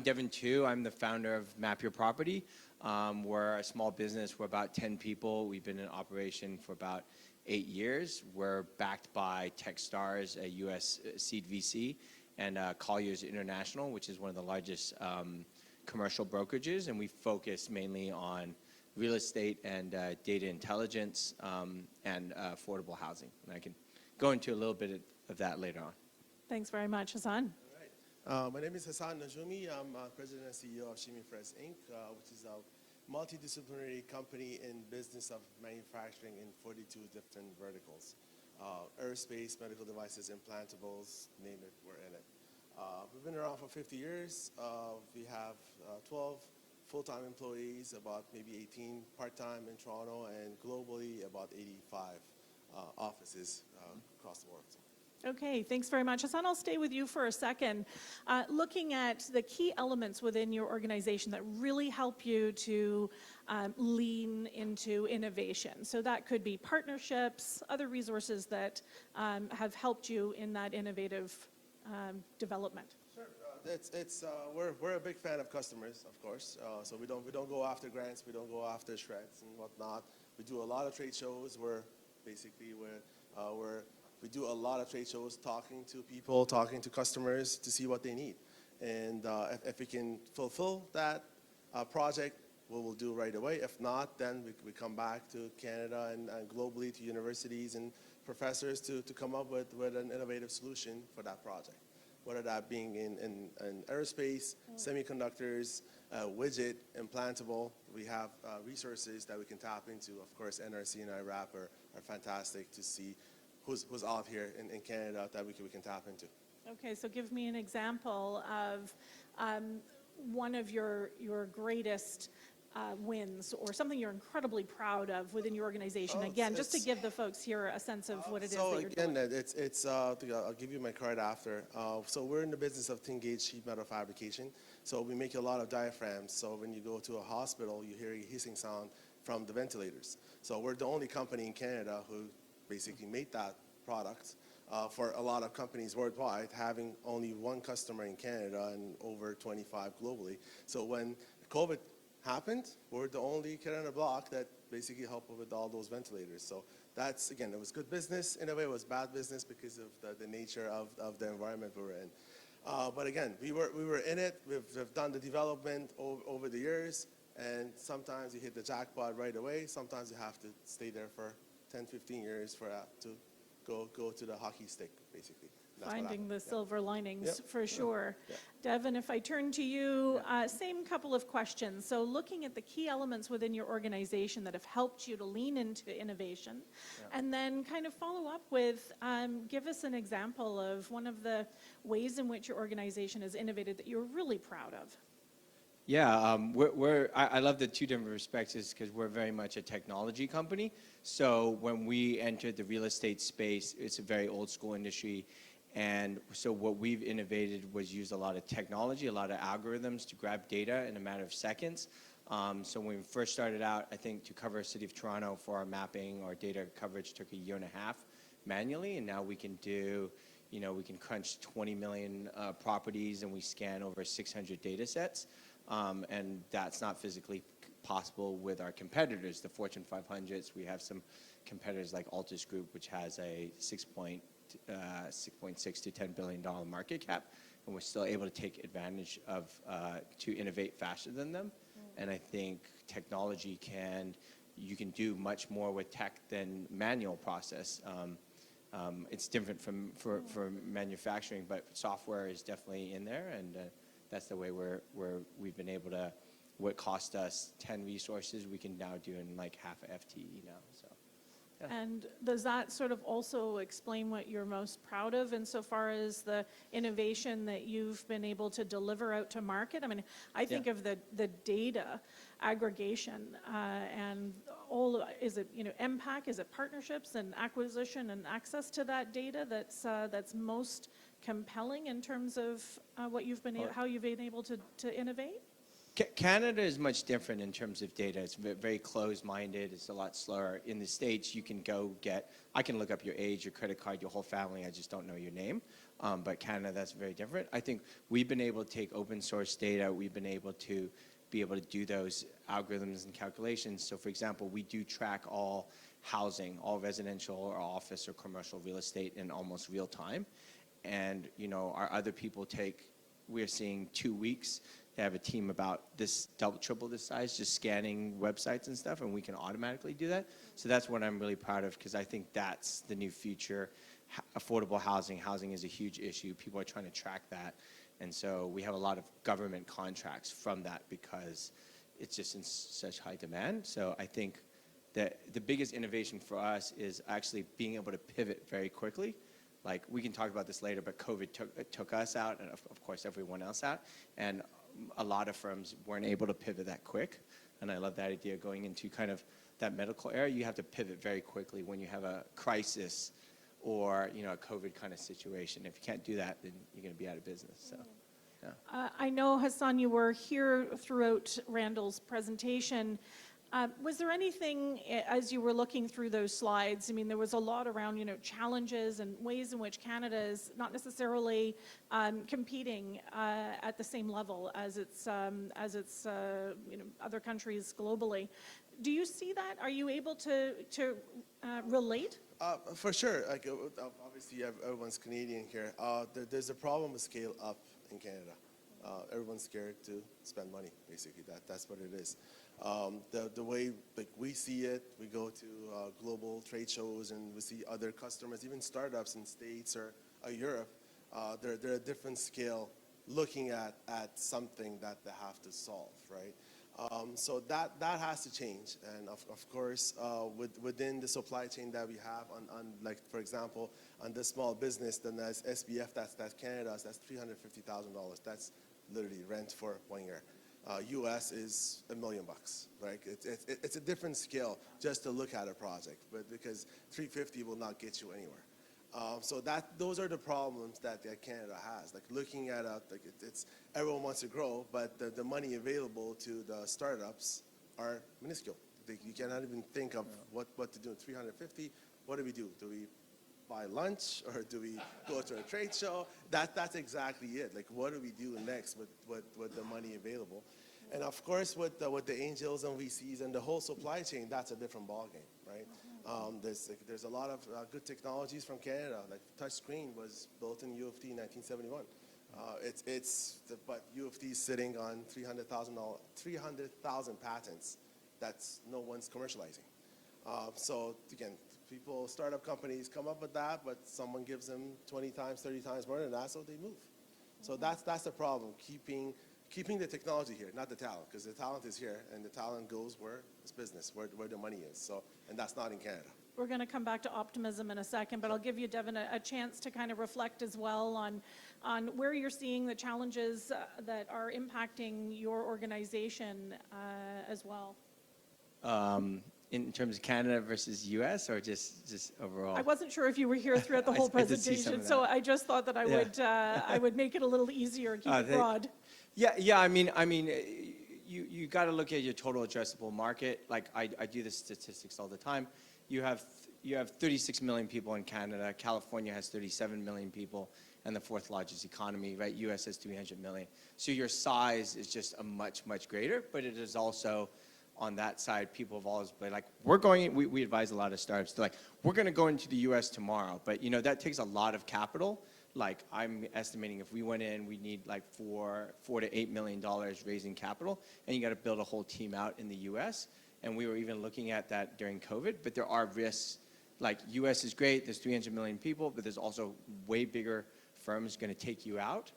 Devin too. I'm the founder of Map Your Property. We're a small business. We're about 10 people. We've been in operation for about 8 years. We're backed by Techstars, a U.S. seed VC, and Colliers International, which is one of the largest commercial brokerages, and we focus mainly on real estate and data intelligence and affordable housing. And I can go into a little bit of that later on. Thanks very much, Hassan. All right. My name is Hassan Najumi. I'm President and CEO of Chimifres Inc., which is a multidisciplinary company in business of manufacturing in 42 different verticals. Aerospace, medical devices, implantables, name it, we're in it. We've been around for 50 years. We have 12 full-time employees, about maybe 18 part-time in Toronto, and globally about 85 offices across the world. Okay, thanks very much. Hassan, I'll stay with you for a second. Looking at the key elements within your organization that really help you to lean into innovation. So that could be partnerships, other resources that have helped you in that innovative development. Sure. We're a big fan of customers, of course. So we don't go after grants, we don't go after shreds and whatnot. We do a lot of trade shows. We do a lot of trade shows, talking to people, talking to customers to see what they need. And if we can fulfill that project, we'll do right away. If not, then we come back to Canada and globally to universities and professors to come up with an innovative solution for that project. Whether that being in aerospace, semiconductors, widget, implantable, we have resources that we can tap into. Of course, NRC and IRAP are fantastic to see who's out here in Canada that we can tap into. Okay, so give me an example of one of your greatest wins or something you're incredibly proud of within your organization. Again, just to give the folks here a sense of what it is that you're doing. So again, I'll give you my card after. So we're in the business of tin gauge sheet metal fabrication. So we make a lot of diaphragms. So when you go to a hospital, you hear a hissing sound from the ventilators. So we're the only company in Canada who basically made that product for a lot of companies worldwide, having only one customer in Canada and over 25 globally. So when COVID happened, we're the only kid on the block that basically helped with all those ventilators. So that's, again, it was good business. In a way, it was bad business because of the nature of the environment we were in. But again, we were in it. We've done the development over the years, and sometimes you hit the jackpot right away. Sometimes you have to stay there for 10, 15 years for that to go to the hockey stick, basically. That's Finding the silver linings, Yep. for sure. Yeah. Devin, if I turn to you, same couple of questions. So looking at the key elements within your organization that have helped you to lean into innovation, and then kind of follow up with, give us an example of one of the ways in which your organization has innovated that you're really proud of. Yeah, I love the two different perspectives because we're very much a technology company. So when we entered the real estate space, it's a very old school industry. And so what we've innovated was use a lot of technology, a lot of algorithms to grab data in a matter of seconds. So when we first started out, I think to cover the city of Toronto for our mapping, our data coverage took 1.5 years manually. And now we can do, we can crunch 20 million properties and we scan over 600 data sets. And that's not physically possible with our competitors, the Fortune 500s. We have some competitors like Altus Group, which has a 6.6 to $10 billion market cap, and we're still able to take advantage of, to innovate faster than them. And I think technology you can do much more with tech than manual process. It's different for manufacturing, but software is definitely in there, and that's the way we've been able to, what cost us 10 resources, we can now do in like half a FTE now, so. Yeah. And does that sort of also explain what you're most proud of insofar as the innovation that you've been able to deliver out to market? I mean, I think of the data aggregation and all, is it, MPAC, is it partnerships and acquisition and access to that data that's most compelling in terms of what you've been, how you've been able to innovate? Canada is much different in terms of data. It's very closed-minded. It's a lot slower. In the States, you can I can look up your age, your credit card, your whole family. I just don't know your name. But Canada, that's very different. I think we've been able to take open source data. We've been able to do those algorithms and calculations. So for example, we do track all housing, all residential or office or commercial real estate in almost real time. And our other people we're seeing 2 weeks. They have a team about this triple this size, just scanning websites and stuff, and we can automatically do that. So that's what I'm really proud of, because I think that's the new future. Affordable housing is a huge issue. People are trying to track that. And so we have a lot of government contracts from that because it's just in such high demand. So I think that the biggest innovation for us is actually being able to pivot very quickly. Like, we can talk about this later, but COVID took us out, and of course everyone else out, and a lot of firms weren't able to pivot that quick. And I love that idea going into kind of that medical era. You have to pivot very quickly when you have a crisis or, you know, a COVID kind of situation. If you can't do that, then you're going to be out of business. So, yeah. I know, Hassan, you were here throughout Randall's presentation. Was there anything, as you were looking through those slides, I mean, there was a lot around, you know, challenges and ways in which Canada is not necessarily competing at the same level as its you know, other countries globally. Do you see that? Are you able to relate? For sure. Like, obviously, everyone's Canadian here. There's a problem with scale up in Canada. Everyone's scared to spend money, basically. That's what it is. The way, like, we see it, we go to global trade shows and we see other customers, even startups in States or Europe, they're a different scale looking at something that they have to solve, right? So that has to change. And of course, within the supply chain that we have on like, for example, on this small business, then as SBF, that's Canada's, that's $350,000. That's literally rent for 1 year. US is $1 million, right? It's a different scale just to look at a project, but because 350 will not get you anywhere. So those are the problems that Canada has. Like, looking at like, it's everyone wants to grow, but the money available to the startups are minuscule. You cannot even think of what to do. 350. What do we do? Do we buy lunch, or do we go to a trade show? That's exactly it. Like, what do we do next with the money available? And of course, with the angels and VCs and the whole supply chain, that's a different ballgame, right? There's a lot of good technologies from Canada. Like, touchscreen was built in U of T in 1971. But U of T is sitting on 300,000 patents that's no one's commercializing. So again, startup companies come up with that, but someone gives them 20 times, 30 times more than that, so they move. So that's the problem, keeping the technology here, not the talent, because the talent is here, and the talent goes where it's business, where the money is. So, and that's not in Canada. We're going to come back to optimism in a second, but I'll give you, Devin, a chance to kind of reflect as well on where you're seeing the challenges that are impacting your organization as well. In terms of Canada versus U.S. or just overall? I wasn't sure if you were here throughout the whole I did see some presentation, of so that. I just thought that I would make it a little easier, keep it broad. Yeah. I mean, you got to look at your total addressable market. Like, I do the statistics all the time. You have 36 million people in Canada. California has 37 million people, and the fourth largest economy, right? U.S. has 300 million. So your size is just a much greater, but it is also, on that side, people have always been like, we advise a lot of startups, they're like, we're going to go into the U.S. tomorrow. But, you know, that takes a lot of capital. Like, I'm estimating if we went in, we'd need like $4 to $8 million raising capital, and you got to build a whole team out in the U.S. And we were even looking at that during COVID, but there are risks. Like, U.S. is great, there's 300 million people, but there's also way bigger firms going to take you out.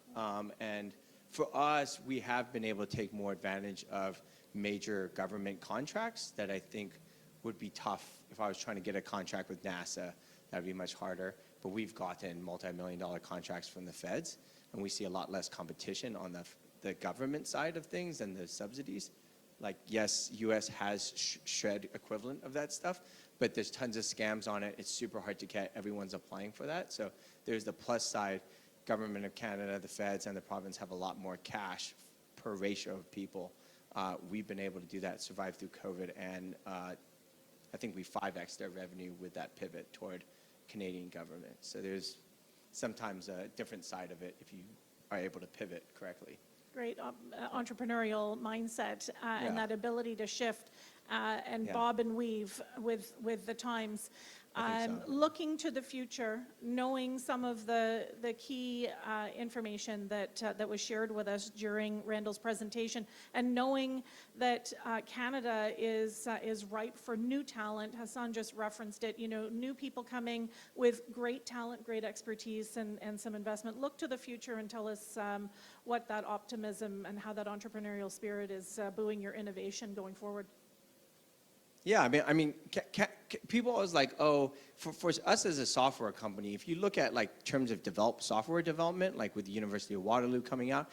And for us, we have been able to take more advantage of major government contracts that I think would be tough. If I was trying to get a contract with NASA, that would be much harder. But we've gotten multi-million-dollar contracts from the feds, and we see a lot less competition on the government side of things and the subsidies. Like, yes, U.S. has SHRED equivalent of that stuff, but there's tons of scams on it. It's super hard to get. Everyone's applying for that. So there's the plus side. Government of Canada, the feds, and the province have a lot more cash per ratio of people. We've been able to do that, survive through COVID, and I think we 5x'd our revenue with that pivot toward Canadian government. So there's sometimes a different side of it if you are able to pivot correctly. Great entrepreneurial mindset and that ability to shift and Yeah. bob and weave with the times. I think so. Looking to the future, knowing some of the key information that was shared with us during Randall's presentation, and knowing that Canada is ripe for new talent. Hassan just referenced it, new people coming with great talent, great expertise, and some investment. Look to the future and tell us what that optimism and how that entrepreneurial spirit is buoying your innovation going forward. Yeah, I mean, people always like, oh, for us as a software company, if you look at like terms of software development, like with the University of Waterloo coming out,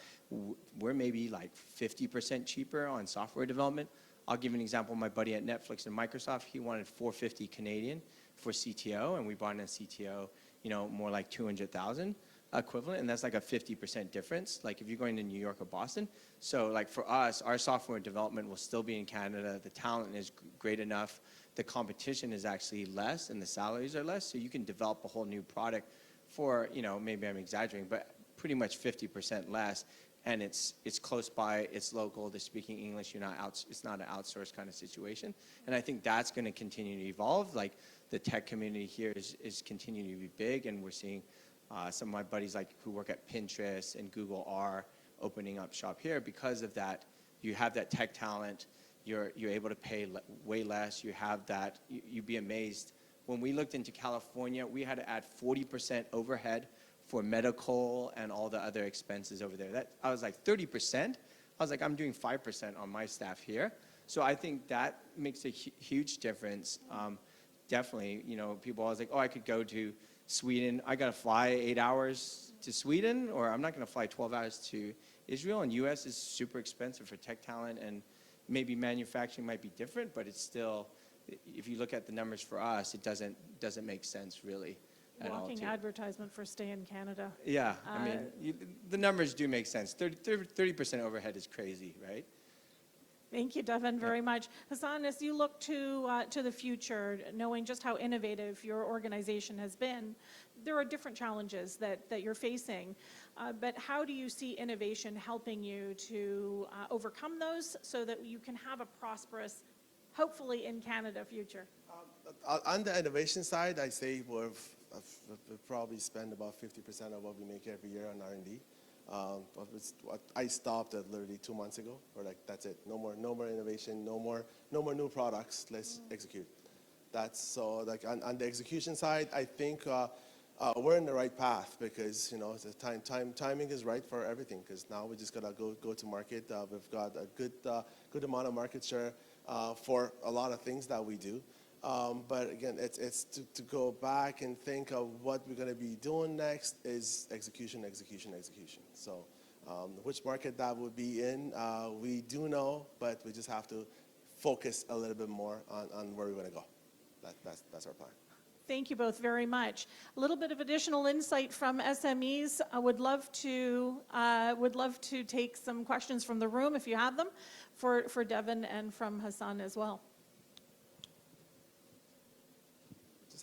we're maybe like 50% cheaper on software development. I'll give you an example. My buddy at Netflix and Microsoft, he wanted 450 Canadian for CTO, and we brought in a CTO, more like 200,000 equivalent, and that's like a 50% difference, like if you're going to New York or Boston. So like for us, our software development will still be in Canada. The talent is great enough. The competition is actually less and the salaries are less, so you can develop a whole new product for, maybe I'm exaggerating, but pretty much 50% less, and it's close by, it's local, they're speaking English, it's not an outsourced kind of situation. And I think that's going to continue to evolve. Like the tech community here is continuing to be big, and we're seeing some of my buddies who work at Pinterest and Google are opening up shop here because of that. You have that tech talent. You're able to pay way less. You have that. You'd be amazed. When we looked into California, we had to add 40% overhead for medical and all the other expenses over there. I was like 30%. I was like, I'm doing 5% on my staff here. So I think that makes a huge difference. Definitely, people always like, oh, I could go to Sweden, I got to fly 8 hours to Sweden, or I'm not going to fly 12 hours to Israel. And U.S. is super expensive for tech talent, and maybe manufacturing might be different, but it's still, if you look at the numbers for us, it doesn't make sense really at all. Walking advertisement for stay in Canada. Yeah, I mean, the numbers do make sense. 30% overhead is crazy, right? Thank you, Devin, very much. Hassan, as you look to the future, knowing just how innovative your organization has been, there are different challenges that you're facing. But how do you see innovation helping you to overcome those so that you can have a prosperous, hopefully in Canada, future? On the innovation side, I say we've probably spend about 50% of what we make every year on R&D. I stopped it literally 2 months ago. We're like, that's it. No more innovation. No more new products. Let's execute. That's so like on the execution side, I think we're in the right path because the timing is right for everything. Because now we just gotta go to market. We've got a good amount of market share for a lot of things that we do. But again, it's to go back and think of what we're going to be doing next is execution. So which market that would be in, we do know, but we just have to focus a little bit more on where we're going to go. That's our plan. Thank you both very much. A little bit of additional insight from SMEs. I would love to take some questions from the room if you have them for Devin and from Hassan as well.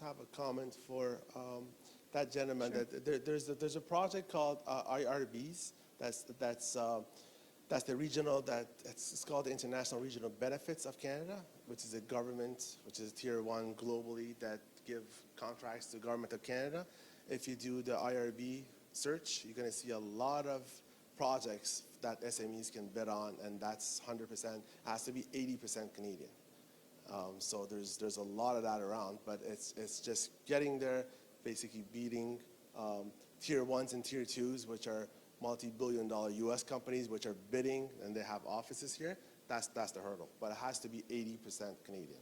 Have a comment for that gentleman. Sure. That there's a project called IRBs. That's the regional it's called the International Regional Benefits of Canada, which is a government, which is tier 1 globally that give contracts to the government of Canada. If you do the IRB search, you're going to see a lot of projects that SMEs can bid on, and that's 100%, has to be 80% Canadian. So there's a lot of that around, but it's just getting there, basically beating tier 1s and tier 2s, which are multi-billion-dollar U.S. companies, which are bidding and they have offices here. That's the hurdle, but it has to be 80% Canadian.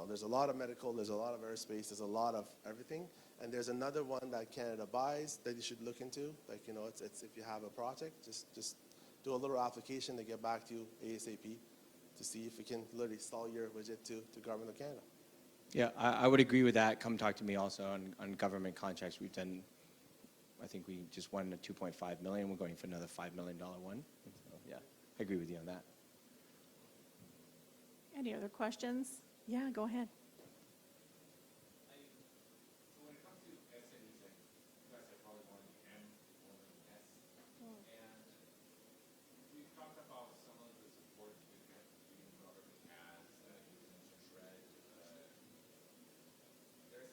There's a lot of medical, there's a lot of aerospace, there's a lot of everything, and there's another one that Canada buys that you should look into. Like it's if you have a project, just do a little application to get back to you ASAP. To see if we can literally sell your widget to the government of Canada. Yeah, I would agree with that. Come talk to me also on government contracts. We've done, I think we just won a $2.5 million. We're going for another $5 million one. So, yeah, I agree with you on that. Any other questions? Yeah, go ahead. There's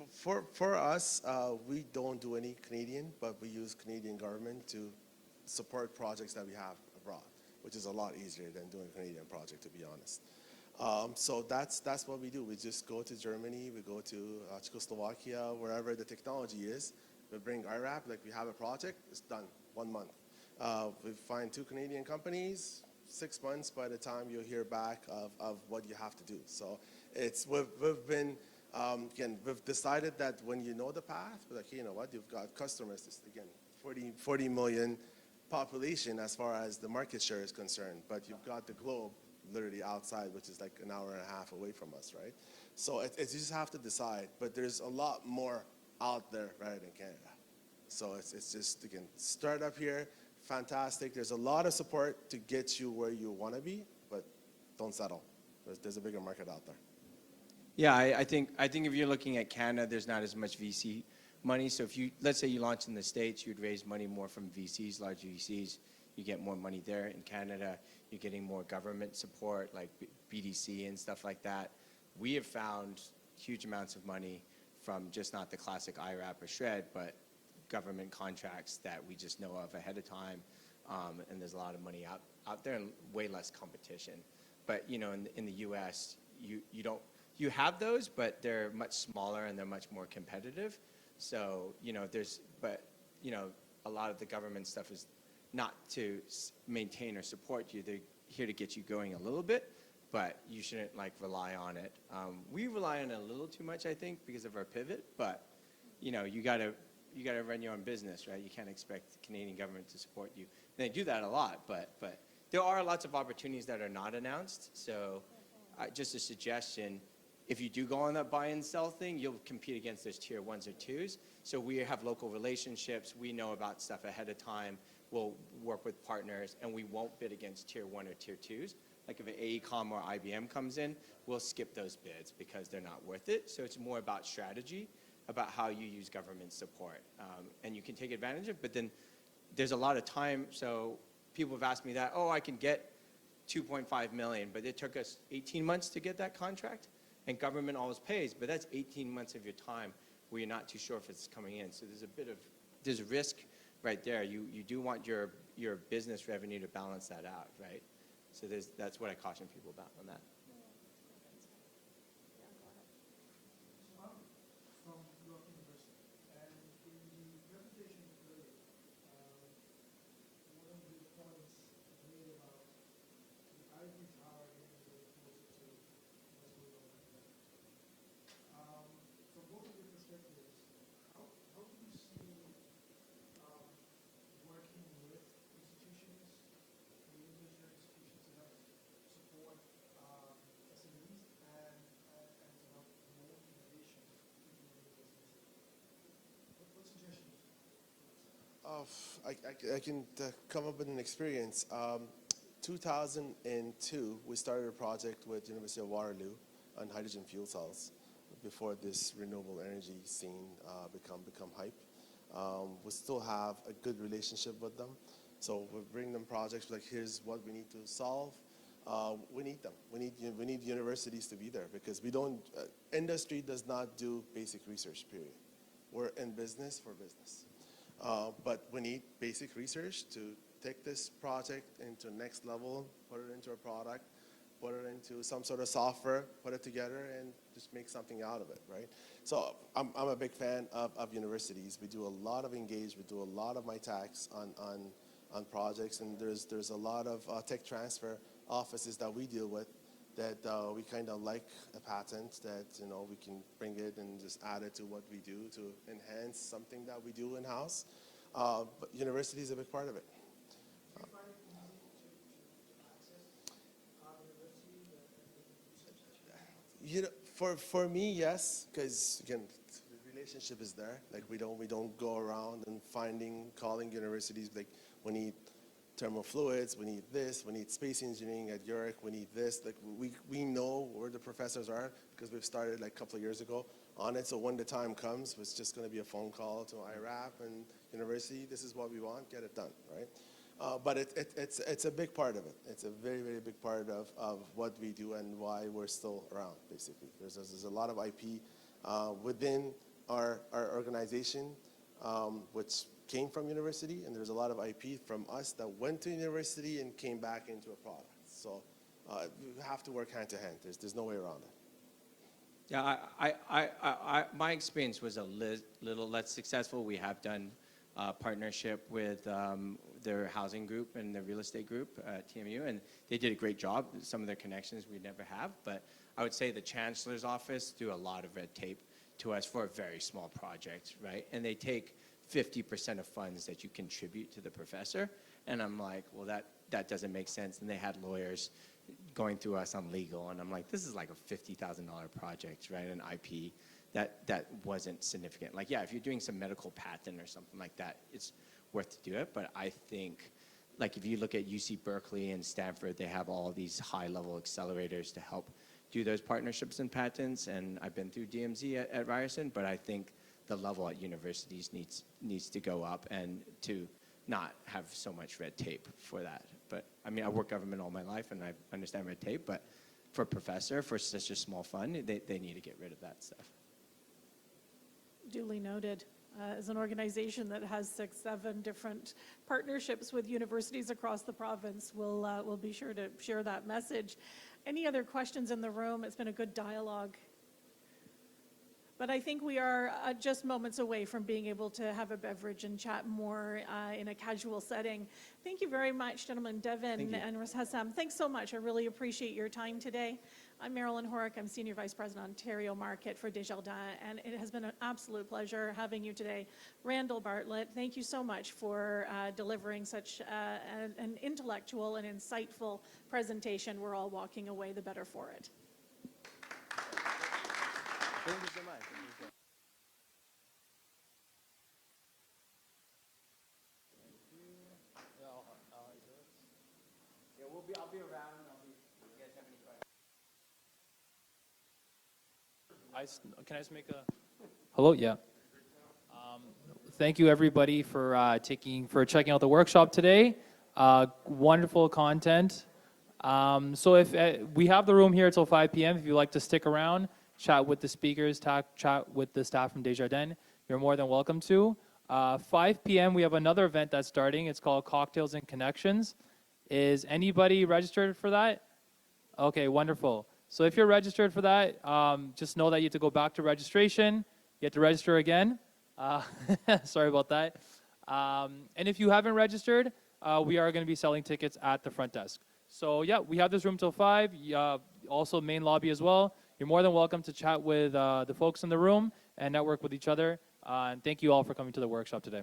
For us, we don't do any Canadian, but we use Canadian government to support projects that we have abroad, which is a lot easier than doing a Canadian project, to be honest. So that's what we do. We just go to Germany, we go to Czechoslovakia, wherever the technology is. We bring IRAP, like we have a project, it's done, 1 month. We find 2 Canadian companies, 6 months by the time you hear back of what you have to do. So we've been, again, we've decided that when you know the path, we're like, hey, you know what, you've got customers, it's, again, 40 million population as far as the market share is concerned, but you've got the globe literally outside, which is like an hour and a half away from us, right? So you just have to decide, but there's a lot more out there rather than Canada. So it's just, again, start up here, fantastic. There's a lot of support to get you where you want to be, but don't settle. There's a bigger market out there. Yeah, I think if you're looking at Canada, there's not as much VC money. So if you, let's say you launch in the States, you'd raise money more from VCs, large VCs. You get more money there. In Canada, you're getting more government support, like BDC and stuff like that. We have found huge amounts of money from just not the classic IRAP or SHRED, but government contracts that we just know of ahead of time. And there's a lot of money out there and way less competition. But you know, in the U.S., you have those, but they're much smaller and they're much more competitive. So you know, a lot of the government stuff is not to maintain or support you. They're here to get you going a little bit, but you shouldn't like rely on it. We rely on it a little too much, I think, because of our pivot. But you know, you gotta run your own business, right? You can't expect the Canadian government to support you. They do that a lot, but there are lots of opportunities that are not announced. So just a suggestion, if you do go on that buy and sell thing, you'll compete against those tier 1s or 2s. So we have local relationships. We know about stuff ahead of time. We'll work with partners, and we won't bid against tier 1 or tier 2s. Like if an AECOM or IBM comes in, we'll skip those bids because they're not worth it. So it's more about strategy, about how you use government support. And you can take advantage of it, but then there's a lot of time. So people have asked me that, oh, I can get 2.5 million, but it took us 18 months to get that contract. And government always pays, but that's 18 months of your time where you're not too sure if it's coming in. So there's a risk right there. You do want your business revenue to balance that out, right? So that's what I caution people about on that. I can come up with an experience. 2002, we started a project with University of Waterloo on hydrogen fuel cells before this renewable energy scene become hype. We still have a good relationship with them. So we bring them projects like, here's what we need to solve. We need them. We need universities to be there because we don't, industry does not do basic research, period. We're in business for business. But we need basic research to take this project into next level, put it into a product, put it into some sort of software, put it together, and just make something out of it, right? So I'm a big fan of universities. We do a lot of engage. We do a lot of my tax on projects, and there's a lot of tech transfer offices that we deal with that we kind of like a patent that, you know, we can bring it and just add it to what we do to enhance something that we do in-house. But university is a big part of it. Do you find it easy to access university? You know, for me, yes, because again, the relationship is there. Like we don't go around and calling universities like we need thermal fluids, we need this, we need space engineering at York, we need this. Like we know where the professors are because we've started like a couple of years ago on it. So when the time comes, it's just going to be a phone call to IRAP and university. This is what we want, get it done, right? But it's a big part of it. It's a very, very big part of what we do and why we're still around, basically. There's a lot of IP within our organization, which came from university, and there's a lot of IP from us that went to university and came back into a product. So we have to work hand to hand. There's no way around it. Yeah, my experience was a little less successful. We have done partnership with their housing group and their real estate group, TMU, and they did a great job. Some of their connections we never have, but I would say the chancellor's office do a lot of red tape to us for a very small project, right? And they take 50% of funds that you contribute to the professor, and I'm like, well, that doesn't make sense. And they had lawyers going through us on legal, and I'm like, this is like a $50,000 project, right? An IP that wasn't significant. Like, yeah, if you're doing some medical patent or something like that, it's worth to do it. But I think, like, if you look at UC Berkeley and Stanford, they have all these high-level accelerators to help do those partnerships and patents. And I've been through DMZ at Ryerson, but I think the level at universities needs to go up and to not have so much red tape for that. But I mean, I work government all my life and I understand red tape, but for a professor, for such a small fund, they need to get rid of that stuff. Duly noted. As an organization that has 6, 7 different partnerships with universities across the province, we'll be sure to share that message. Any other questions in the room? It's been a good dialogue. But I think we are just moments away from being able to have a beverage and chat more in a casual setting. Thank you very much, gentlemen. Devin and Hassam, thanks so much. I really appreciate your time today. I'm Marilyn Horick. I'm Senior Vice President, Ontario Market for Desjardins, and it has been an absolute pleasure having you today. Randall Bartlett, thank you so much for delivering such an intellectual and insightful presentation. We're all walking away the better for it. Thank you so much. Yeah, I'll be around. You guys have any questions? Can I just make a... Hello? Yeah. Thank you, everybody, for checking out the workshop today. Wonderful content. So if we have the room here until 5 p.m. If you'd like to stick around, chat with the speakers, chat with the staff from Desjardins, you're more than welcome to. 5 p.m. we have another event that's starting. It's called Cocktails and Connections. Is anybody registered for that? Okay, wonderful. So if you're registered for that, just know that you have to go back to registration. You have to register again. Sorry about that. And if you haven't registered, we are going to be selling tickets at the front desk. So yeah, we have this room till 5. Also main lobby as well. You're more than welcome to chat with the folks in the room and network with each other. And thank you all for coming to the workshop today.